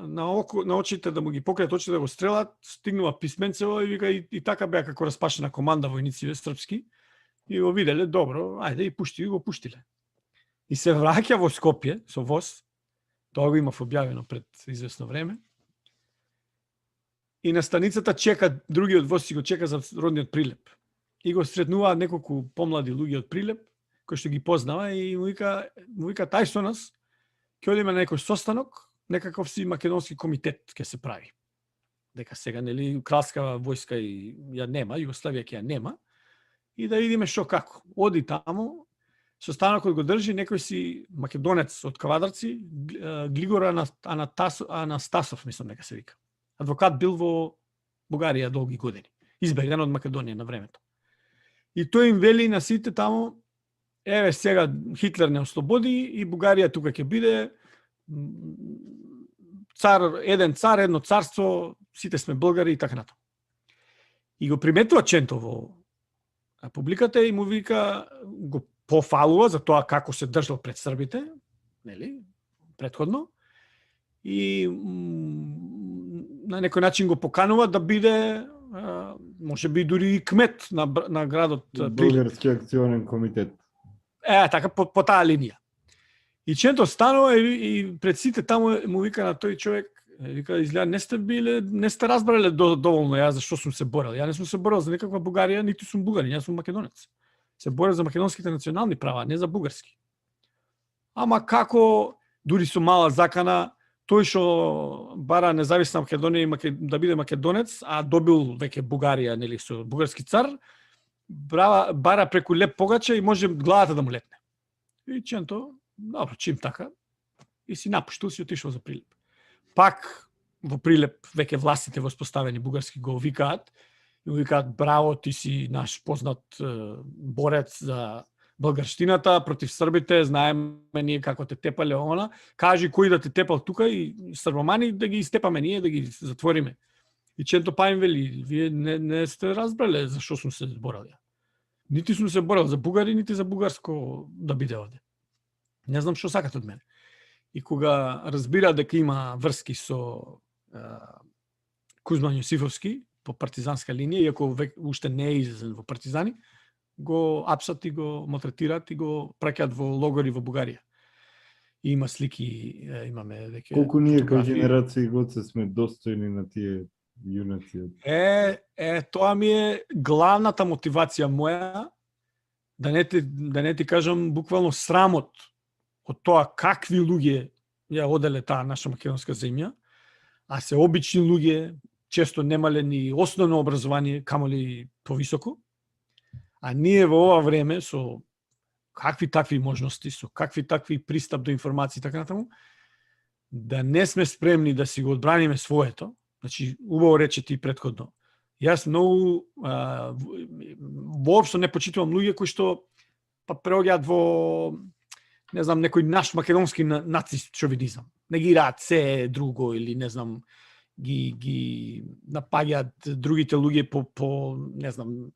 на очите, да му ги покријат очите да го стрелат, стигнува писменцево и вика и така беа како распашена команда војници српски и го виделе добро, ајде и пушти, и го пуштиле. И се враќа во Скопје со воз, тоа го имав објавено пред известно време. И на станицата чека другиот воз, си го чека за родниот Прилеп. И го сретнуваат неколку помлади луѓе од Прилеп, кои што ги познава и му вика тај со нас, ќе одиме на некој состанок, некаков си македонски комитет ќе се прави. Дека сега нели кралска војска и ја нема, Југославија ќе ја нема, и да видиме што како. Оди таму, состанокот го држи некој си македонец од Квадарци, Глигор Анастасов, мислам дека се вика. Адвокат бил во Бугарија долги години, избегнан од Македонија на времето. И тој им вели на сите таму, еве сега Хитлер не ослободи и Бугарија тука ќе биде еден цар, едно царство, сите сме българи и така натаму. И го приметува Ченто во публиката и му вика, го пофалува за тоа како се држал пред србите, нели, претходно, и на некој начин го поканува да биде може би дури и кмет на градот Бугарски акционен комитет. Така по таа линија. И Ченто станува и пред сите таму му вика на тој човек, вика изгледа не сте разбрале доволно ја за што сум се борел. Ја не сум се борел за никаква Бугарија, ниту сум бугарин, јас сум македонец. Се борел за македонските национални права, не за бугарски. Ама како дури со мала закана тој што бара независна Македонија да биде македонец, а добил веќе Бугарија, нели, со бугарски цар, бара преку леп погача и може главата да му летне. И Ченто, добро, чим така, и си напуштил, си отишол за Прилеп. Пак во Прилеп веќе властите воспоставени бугарски го викаат, и му викаат, браво, ти си наш познат борец за българштината против србите, знаеме ние како те тепале она, кажи кој да те тепал тука и србомани да ги истепаме ние, да ги затвориме. И Ченто па им вели, вие не сте разбрале за што сум се борел ја. Нити сум се борел за бугари, нити за бугарско да биде овде. Не знам што сакат од мене. И кога разбира дека има врски со Кузман Јосифовски по партизанска линија, иако уште не е излезен во партизани, го апсат и го малтретираат и го праќаат во логори во Бугарија. И има слики, имаме веќе. Колку ние како генерација гоце сме достојни на тие јунаци. Тоа ми е главната мотивација моја, да не ти кажам буквално срамот од тоа какви луѓе ја оделе таа наша македонска земја, а се обични луѓе, често немале ни основно образование, камоли повисоко. А ние во ова време со какви такви можности, со какви такви пристап до информации така натаму, да не сме спремни да си го одбраниме своето. Значи, убаво рече ти претходно. Јас многу воопшто не почитувам луѓе кои што па преоѓаат во не знам некој наш македонски наци-шовинизам. Не ги раат се друго или не знам ги напаѓаат другите луѓе по не знам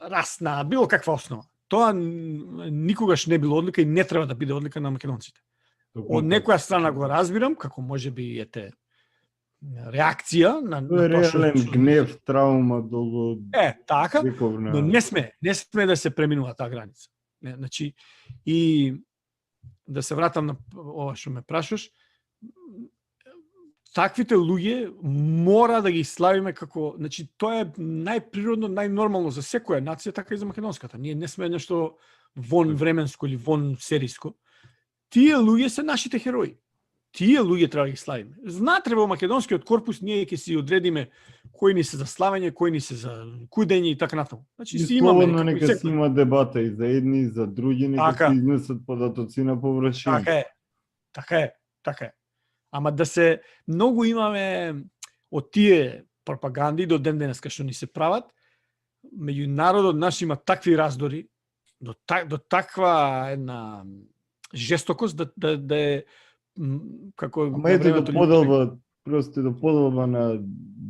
расна, било каква основа. Тоа никогаш не било одлика и не треба да биде одлика на македонците. Од некоја страна го разбирам, како може би ете реакција на тоа што гнев, траума, долго така, вековна. но не сме да се преминува таа граница. Значи и да се вратам на ова што ме прашаш, таквите луѓе мора да ги славиме како, значи тоа е најприродно, најнормално за секоја нација, така и за македонската. Ние не сме нешто вон временско или вон сериско. Тие луѓе се нашите херои. Тие луѓе треба да ги славиме. Знатре во македонскиот корпус ние ќе си одредиме кои ни се за славење, кои ни се за кудење и така натаму. Значи си имаме нека си има дебата и за едни и за други, нека се изнесат податоци на површина. Така е. Ама да се многу имаме од тие пропаганди до ден денеска што ни се прават, меѓу народот наш има такви раздори, до таква една жестокост да е како ама ете до поделба, просто до поделба на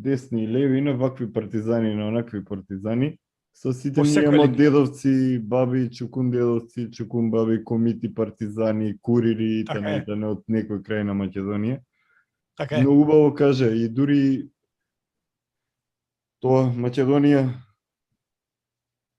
десни и леви, на вакви партизани, на онакви партизани, со сите ние дедовци, баби, чукун дедовци, чукун баби, комити, партизани, курири и тане од некој крај на Македонија. Така е. Но убаво каже, и дури тоа Македонија,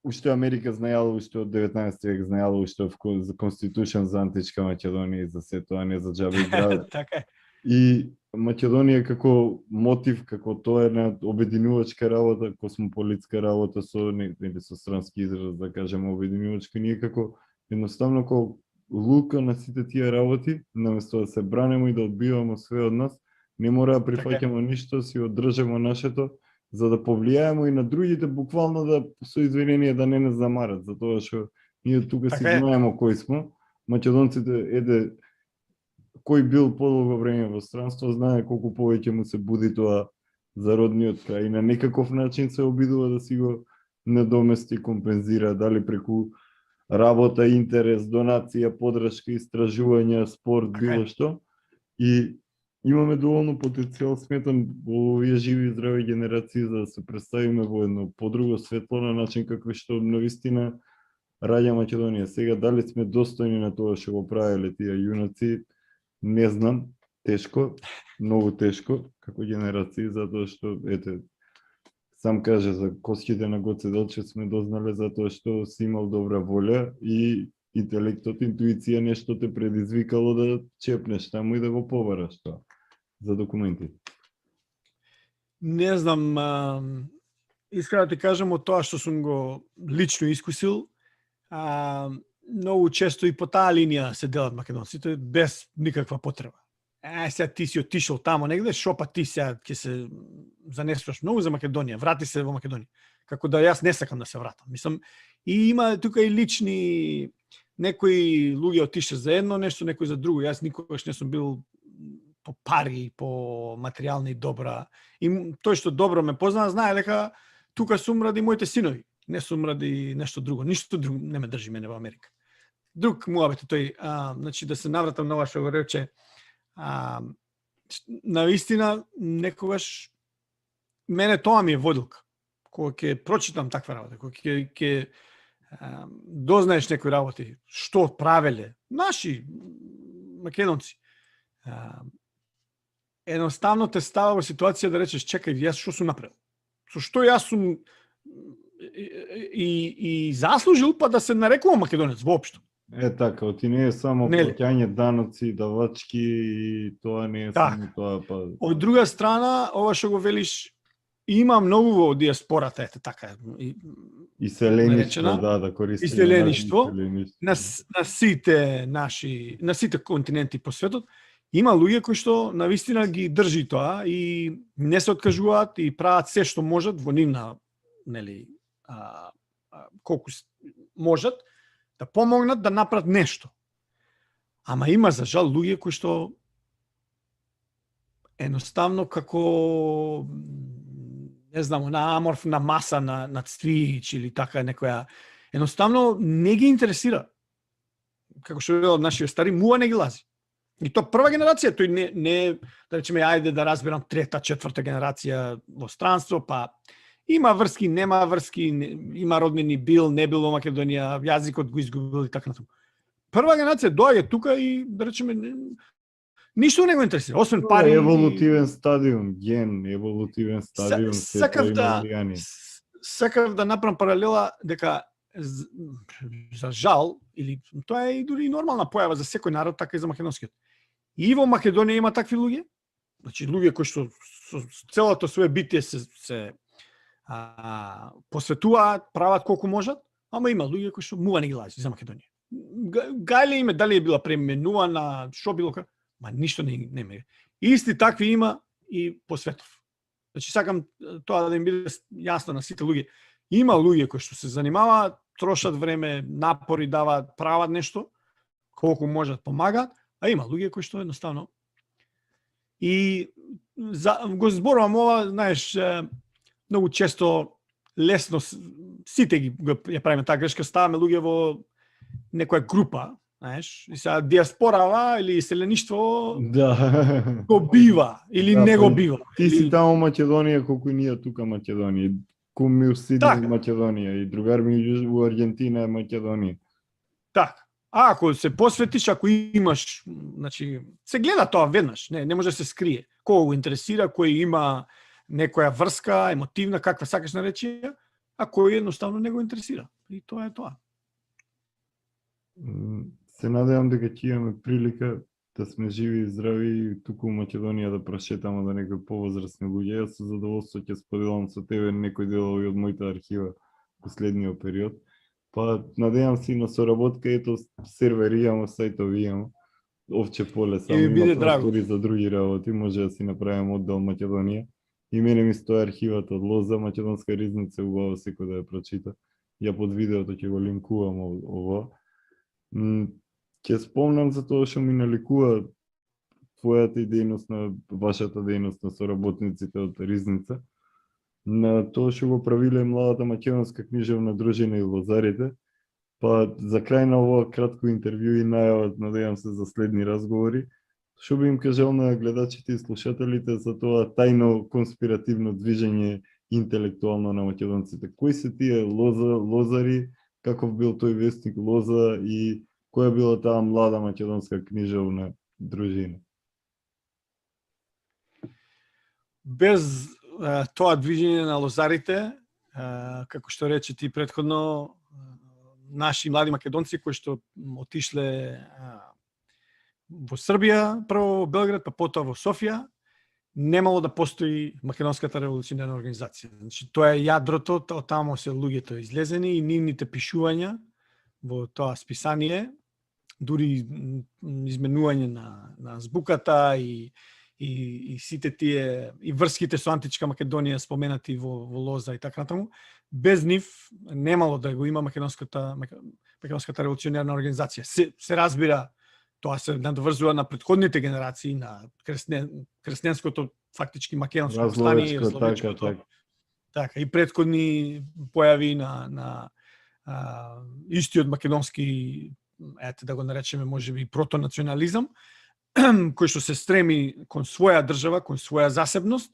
уште Америка знаела, уште од 19 век знаела, уште за Constitution за античка Македонија и за се тоа, не за џабе град. Така е. И Македонија како мотив, како тоа е една обединувачка работа, космополитска работа со или со странски израз, да кажеме обединувачка, ние како едноставно како лука на сите тие работи, наместо да се бранеме и да одбиваме све од нас, не мора да прифаќаме ништо, си одржаме нашето, за да повлијаеме и на другите, буквално да со извинение да не замарат, затоа што ние тука си знаеме кои сме. Македонците кој бил подолго време во странство, знае колку повеќе му се буди тоа за родниот крај и на некаков начин се обидува да си го надомести, компензира, дали преку работа, интерес, донација, подршка, истражувања, спорт, било што. И имаме доволно потенцијал, сметам, во овие живи и здрави генерации за да се представиме во едно подруго светло на начин како што навистина раѓа Македонија. Сега дали сме достојни на тоа што го правеле тие јунаци, не знам, тешко, многу тешко како генерации, затоа што ете сам каже за коските на Гоце Делчев сме дознале затоа што си имал добра волја и интелектот, интуиција нешто те предизвикало да чепнеш таму и да го побараш тоа за документи. Не знам, искрено ти кажам од тоа што сум го лично искусил, многу често и по таа линија се делат македонците без никаква потреба. Сега ти си отишол тамо негде, шо па ти сега ќе се занесуваш многу за Македонија, врати се во Македонија. Како да јас не сакам да се вратам. Мислам, и има тука и лични, некои луѓе отише за едно нешто, некои за друго. Јас никогаш не сум бил по пари, по материјални добра. И тој што добро ме познава, знае дека тука сум ради моите синови. Не сум ради нешто друго. Ништо друго не ме држи мене во Америка. Друг муабет тој, значи да се навратам на ова што го рече, навистина некогаш мене тоа ми е водилка. Кога ќе прочитам таква работа, кога ќе дознаеш некои работи, што правеле наши македонци, едноставно те става во ситуација да речеш, чекај, јас што сум направил? Со што јас сум и заслужил па да се нарекувам македонец воопшто? Така, оти не е само Нели? плаќање даноци, давачки и тоа не е Така. само тоа, па Од друга страна, ова што го велиш, има многу во диаспората, така, иселеништво, наречена, да користиме иселеништво, иселеништво. на сите континенти по светот, има луѓе кои што навистина ги држи тоа и не се откажуваат и прават се што можат во нивна, нели, колку можат да помогнат да направат нешто. Ама има за жал луѓе кои што едноставно како не знам, на аморфна маса на цвич или така некоја, едноставно не ги интересира. Како што велат нашите стари, муа не ги лази. И тоа прва генерација, тој не да речеме, ајде да разберам трета, четврта генерација во странство, па има врски, нема врски, има роднини, бил, не бил во Македонија, јазикот го изгубил и така натаму. Прва генерација доаѓа тука и да речеме ништо не го интересира, освен пари. Еволутивен стадиум, ген, еволутивен стадиум. Сакав да направам паралела дека за жал, или тоа е и дури нормална појава за секој народ, така и за македонскиот. И во Македонија има такви луѓе, значи луѓе кои што со целото свое битие се посветуваат, прават колку можат, ама има луѓе кои што мува не ги лази за Македонија. Гајле име, дали е била преименувана, што било како, ма ништо не ме. Исти такви има и по светов. Значи сакам тоа да им биде јасно на сите луѓе. Има луѓе кои што се занимаваат, трошат време, напори даваат, прават нешто, колку можат помагаат, а има луѓе кои што едноставно и го зборувам ова, знаеш, многу често лесно сите ја правиме таа грешка, ставаме луѓе во некоја група, знаеш, и сега диаспорава или иселеништво го бива или не го бива. Ти си таму Македонија колку и ние тука Македонија. Кум ми у Сиднеј Македонија и другар ми у Аргентина е Македонија. Така. А ако се посветиш, ако имаш, значи, се гледа тоа веднаш, не може да се скрие. Кој го интересира, кој има некоја врска, емотивна, каква сакаш наречи, а кој едноставно не го интересира. И тоа е тоа. Се надевам дека ќе имаме прилика да сме живи и здрави и туку у Македонија да прошетаме до некои повозрасни луѓе. Јас со задоволство ќе споделам со тебе некои делови од мојата архива последниот период. Па надевам се и на соработка, ето сервери имамо, сајтови имамо. Овче поле само има простори за други работи, може да си направиме оддел Македонија. И мене ми стои архивата од Лоза, Македонска ризница, убаво секој да ја прочита. Ја под видеото ќе го линкувам ово. Ќе спомнам за тоа што ми наликува твојата и дејност на вашата дејност на соработниците од Ризница, на тоа што го правиле младата македонска книжевна дружина и лозарите, па за крај на ова кратко интервју и најава, надевам се за следни разговори, што би им кажал на гледачите и слушателите за тоа тајно конспиративно движење интелектуално на македонците? Кои се тие лозари, каков бил тој вестник Лоза и која била таа млада македонска книжевна дружина? Без тоа движење на лозарите, како што рече ти претходно, наши млади македонци кои што отишле во Србија, прво во Белград, па потоа во Софија, немало да постои Македонската револуционерна организација. Значи, тоа е јадрото, таму се луѓето излезени и нивните пишувања во тоа списание, дури изменување на збуката и сите тие и врските со античка Македонија споменати во Лоза и така натаму, без нив немало да го има Македонската револуционерна организација. Се разбира, тоа се надврзува на претходните генерации, на крсненското фактички македонско стание, разловечкото, така и претходни појави на истиот македонски, да го наречеме можеби протонационализам, кој што се стреми кон своја држава, кон своја засебност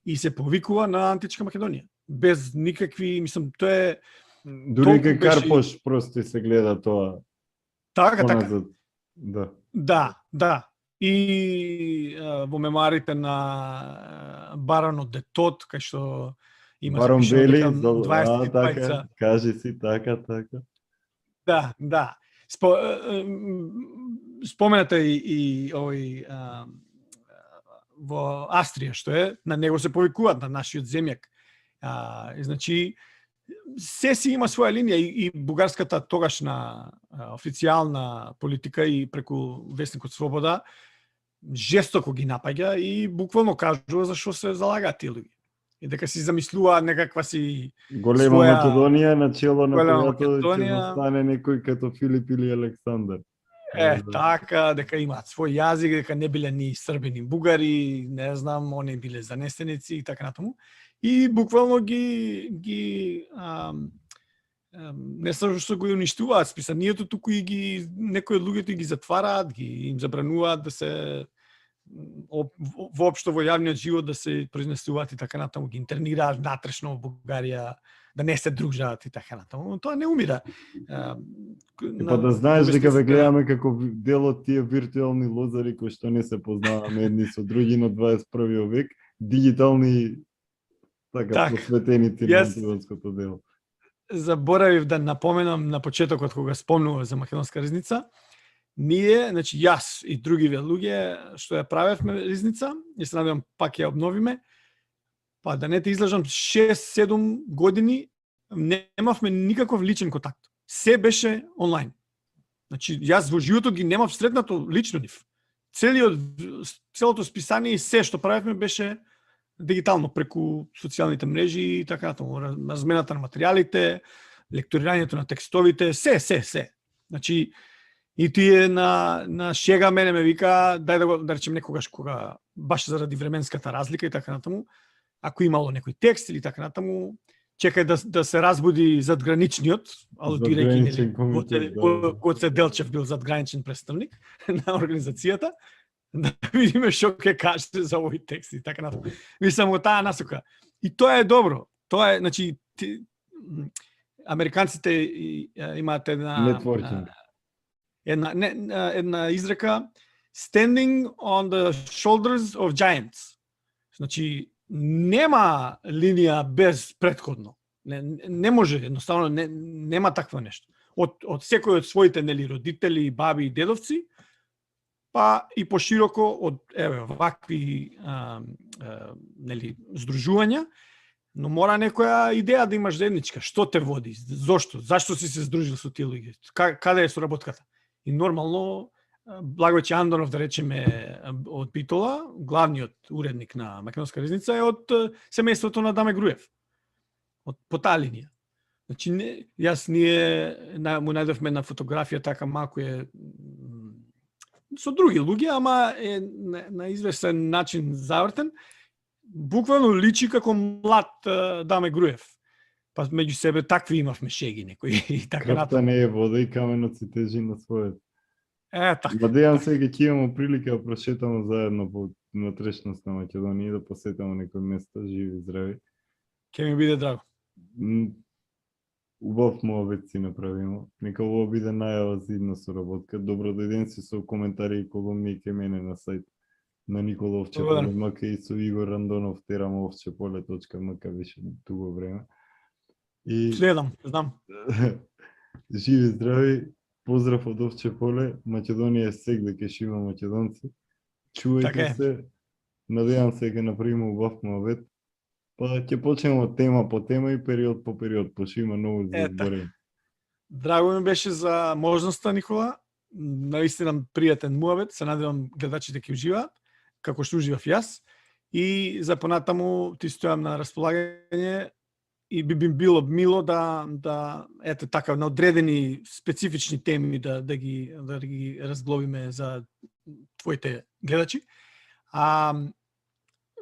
и се повикува на античка Македонија. Без никакви, мислам, тоа е... Дури кај Карпош просто се гледа тоа. Така. Да. И во мемуарите на Баронот де Тот, кај што има Барон Бели, 20 така, кажи си, така. Да. Спомената и овој во Австрија, што е, на него се повикуваат на нашиот земјак. Значи, се си има своја линија и бугарската тогашна официјална политика и преку весникот Слобода жестоко ги напаѓа и буквално кажува за што се залагаат тие луѓе. И дека си замислува некаква си Голема своја... Македонија на чело на Голема којато ќе Македонија. стане некој като Филип или Александар. Така, дека имаат свој јазик, дека не биле ни срби, ни бугари, не знам, они биле занесеници и така натаму. И буквално ги не само што го уништуваат списанието, туку и ги некои од луѓето ги затвараат, ги им забрануваат да се воопшто во јавниот живот да се произнесуваат и така натаму, ги интернираат внатрешно во Бугарија, да не се дружат и така натаму. Тоа не умира. Па да знаеш дека ве гледаме како дел од тие виртуелни лозари кои што не се познаваме едни со други на 21 век, дигитални така посветени на македонското дело. Заборавив да напоменам на почетокот кога спомнував за македонска ризница. Ние, значи јас и другиве луѓе што ја правевме ризница, и се надевам пак ја обновиме, па да не те излажам 6-7 години немавме никаков личен контакт. Се беше онлайн. Значи јас во животот ги немав сретнато лично нив. Целото списание и се што правевме беше дигитално преку социјалните мрежи и така натаму, размената на материјалите, лекторирањето на текстовите, се. Значи и тие на шега мене ме вика, дај да речем некогаш кога баш заради временската разлика и така натаму, ако имало некој текст или така натаму, чекај да се разбуди задграничниот, алудирајќи Гоце Делчев бил задграничен представник на организацијата, да видиме што ќе каже за овој текст и така натаму. Мислам во таа насока. И тоа е добро. Тоа е, значи, американците имаат една изрека standing on the shoulders of giants. Значи, нема линија без претходно. Не може, едноставно, нема такво нешто. Од секој од своите родители, баби и дедовци, па и пошироко од вакви здружувања, но мора некоја идеја да имаш заедничка. Што те води? Зошто? Зашто си се здружил со тие луѓе? Каде е соработката? И нормално Благојче Андонов, да речеме, од Битола, главниот уредник на Македонска ризница, е од семејството на Даме Груев. По таа линија. Значи, ние му најдовме на фотографија така малку е со други луѓе, ама е на известен начин завртен. Буквално личи како млад Даме Груев. Па меѓу себе такви имавме шеги некои и така натаму. Крвта не е вода и каменот си тежи на својот. Така. Надевам се дека ќе имаме прилика да прошетаме заедно по внатрешност на Македонија и да посетиме некои места, живи и здрави. Ќе ми биде драго. Убав муабет си направимо. Нека ово биде најава за идна соработка. Добро дојден си со коментари и колумни ке мене на сајт на Никола Овчеполе.мк и со Игор Рандонов teramovчеполе.мк више туго време. И следам, знам. Живи здрави, поздрав од Овчеполе. Македонија е сегде ке шива македонци. Чувајте се. Надевам се дека направиме убав муабет. Па ќе почнеме од тема по тема и период по период, пошто има ново за избори. Драго ми беше за можноста, Никола. Наистина пријатен муабет. Се надевам гледачите ќе уживаат, како што уживав јас. И за понатаму ти стојам на располагање и би било мило да ете така на одредени специфични теми да ги разглобиме за твоите гледачи.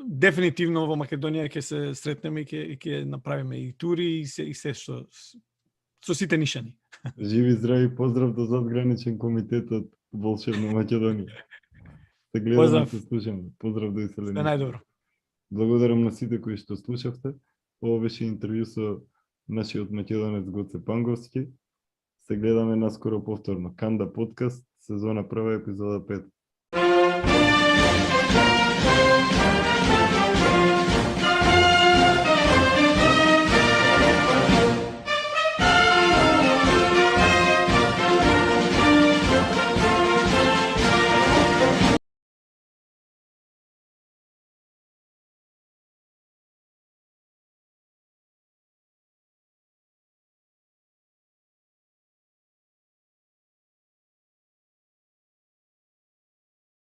Дефинитивно во Македонија ќе се сретнеме и ќе направиме и тури и се што со сите нишани. Живи здрави, поздрав до задграничен комитет од Волшебна Македонија. Се гледаме, се слушаме. Поздрав до иселени. Се најдобро. Благодарам на сите кои што слушавте. Ово беше интервју со нашиот македонец Гоце Панговски. Се гледаме наскоро повторно. Канда подкаст, сезона 1, епизода 5.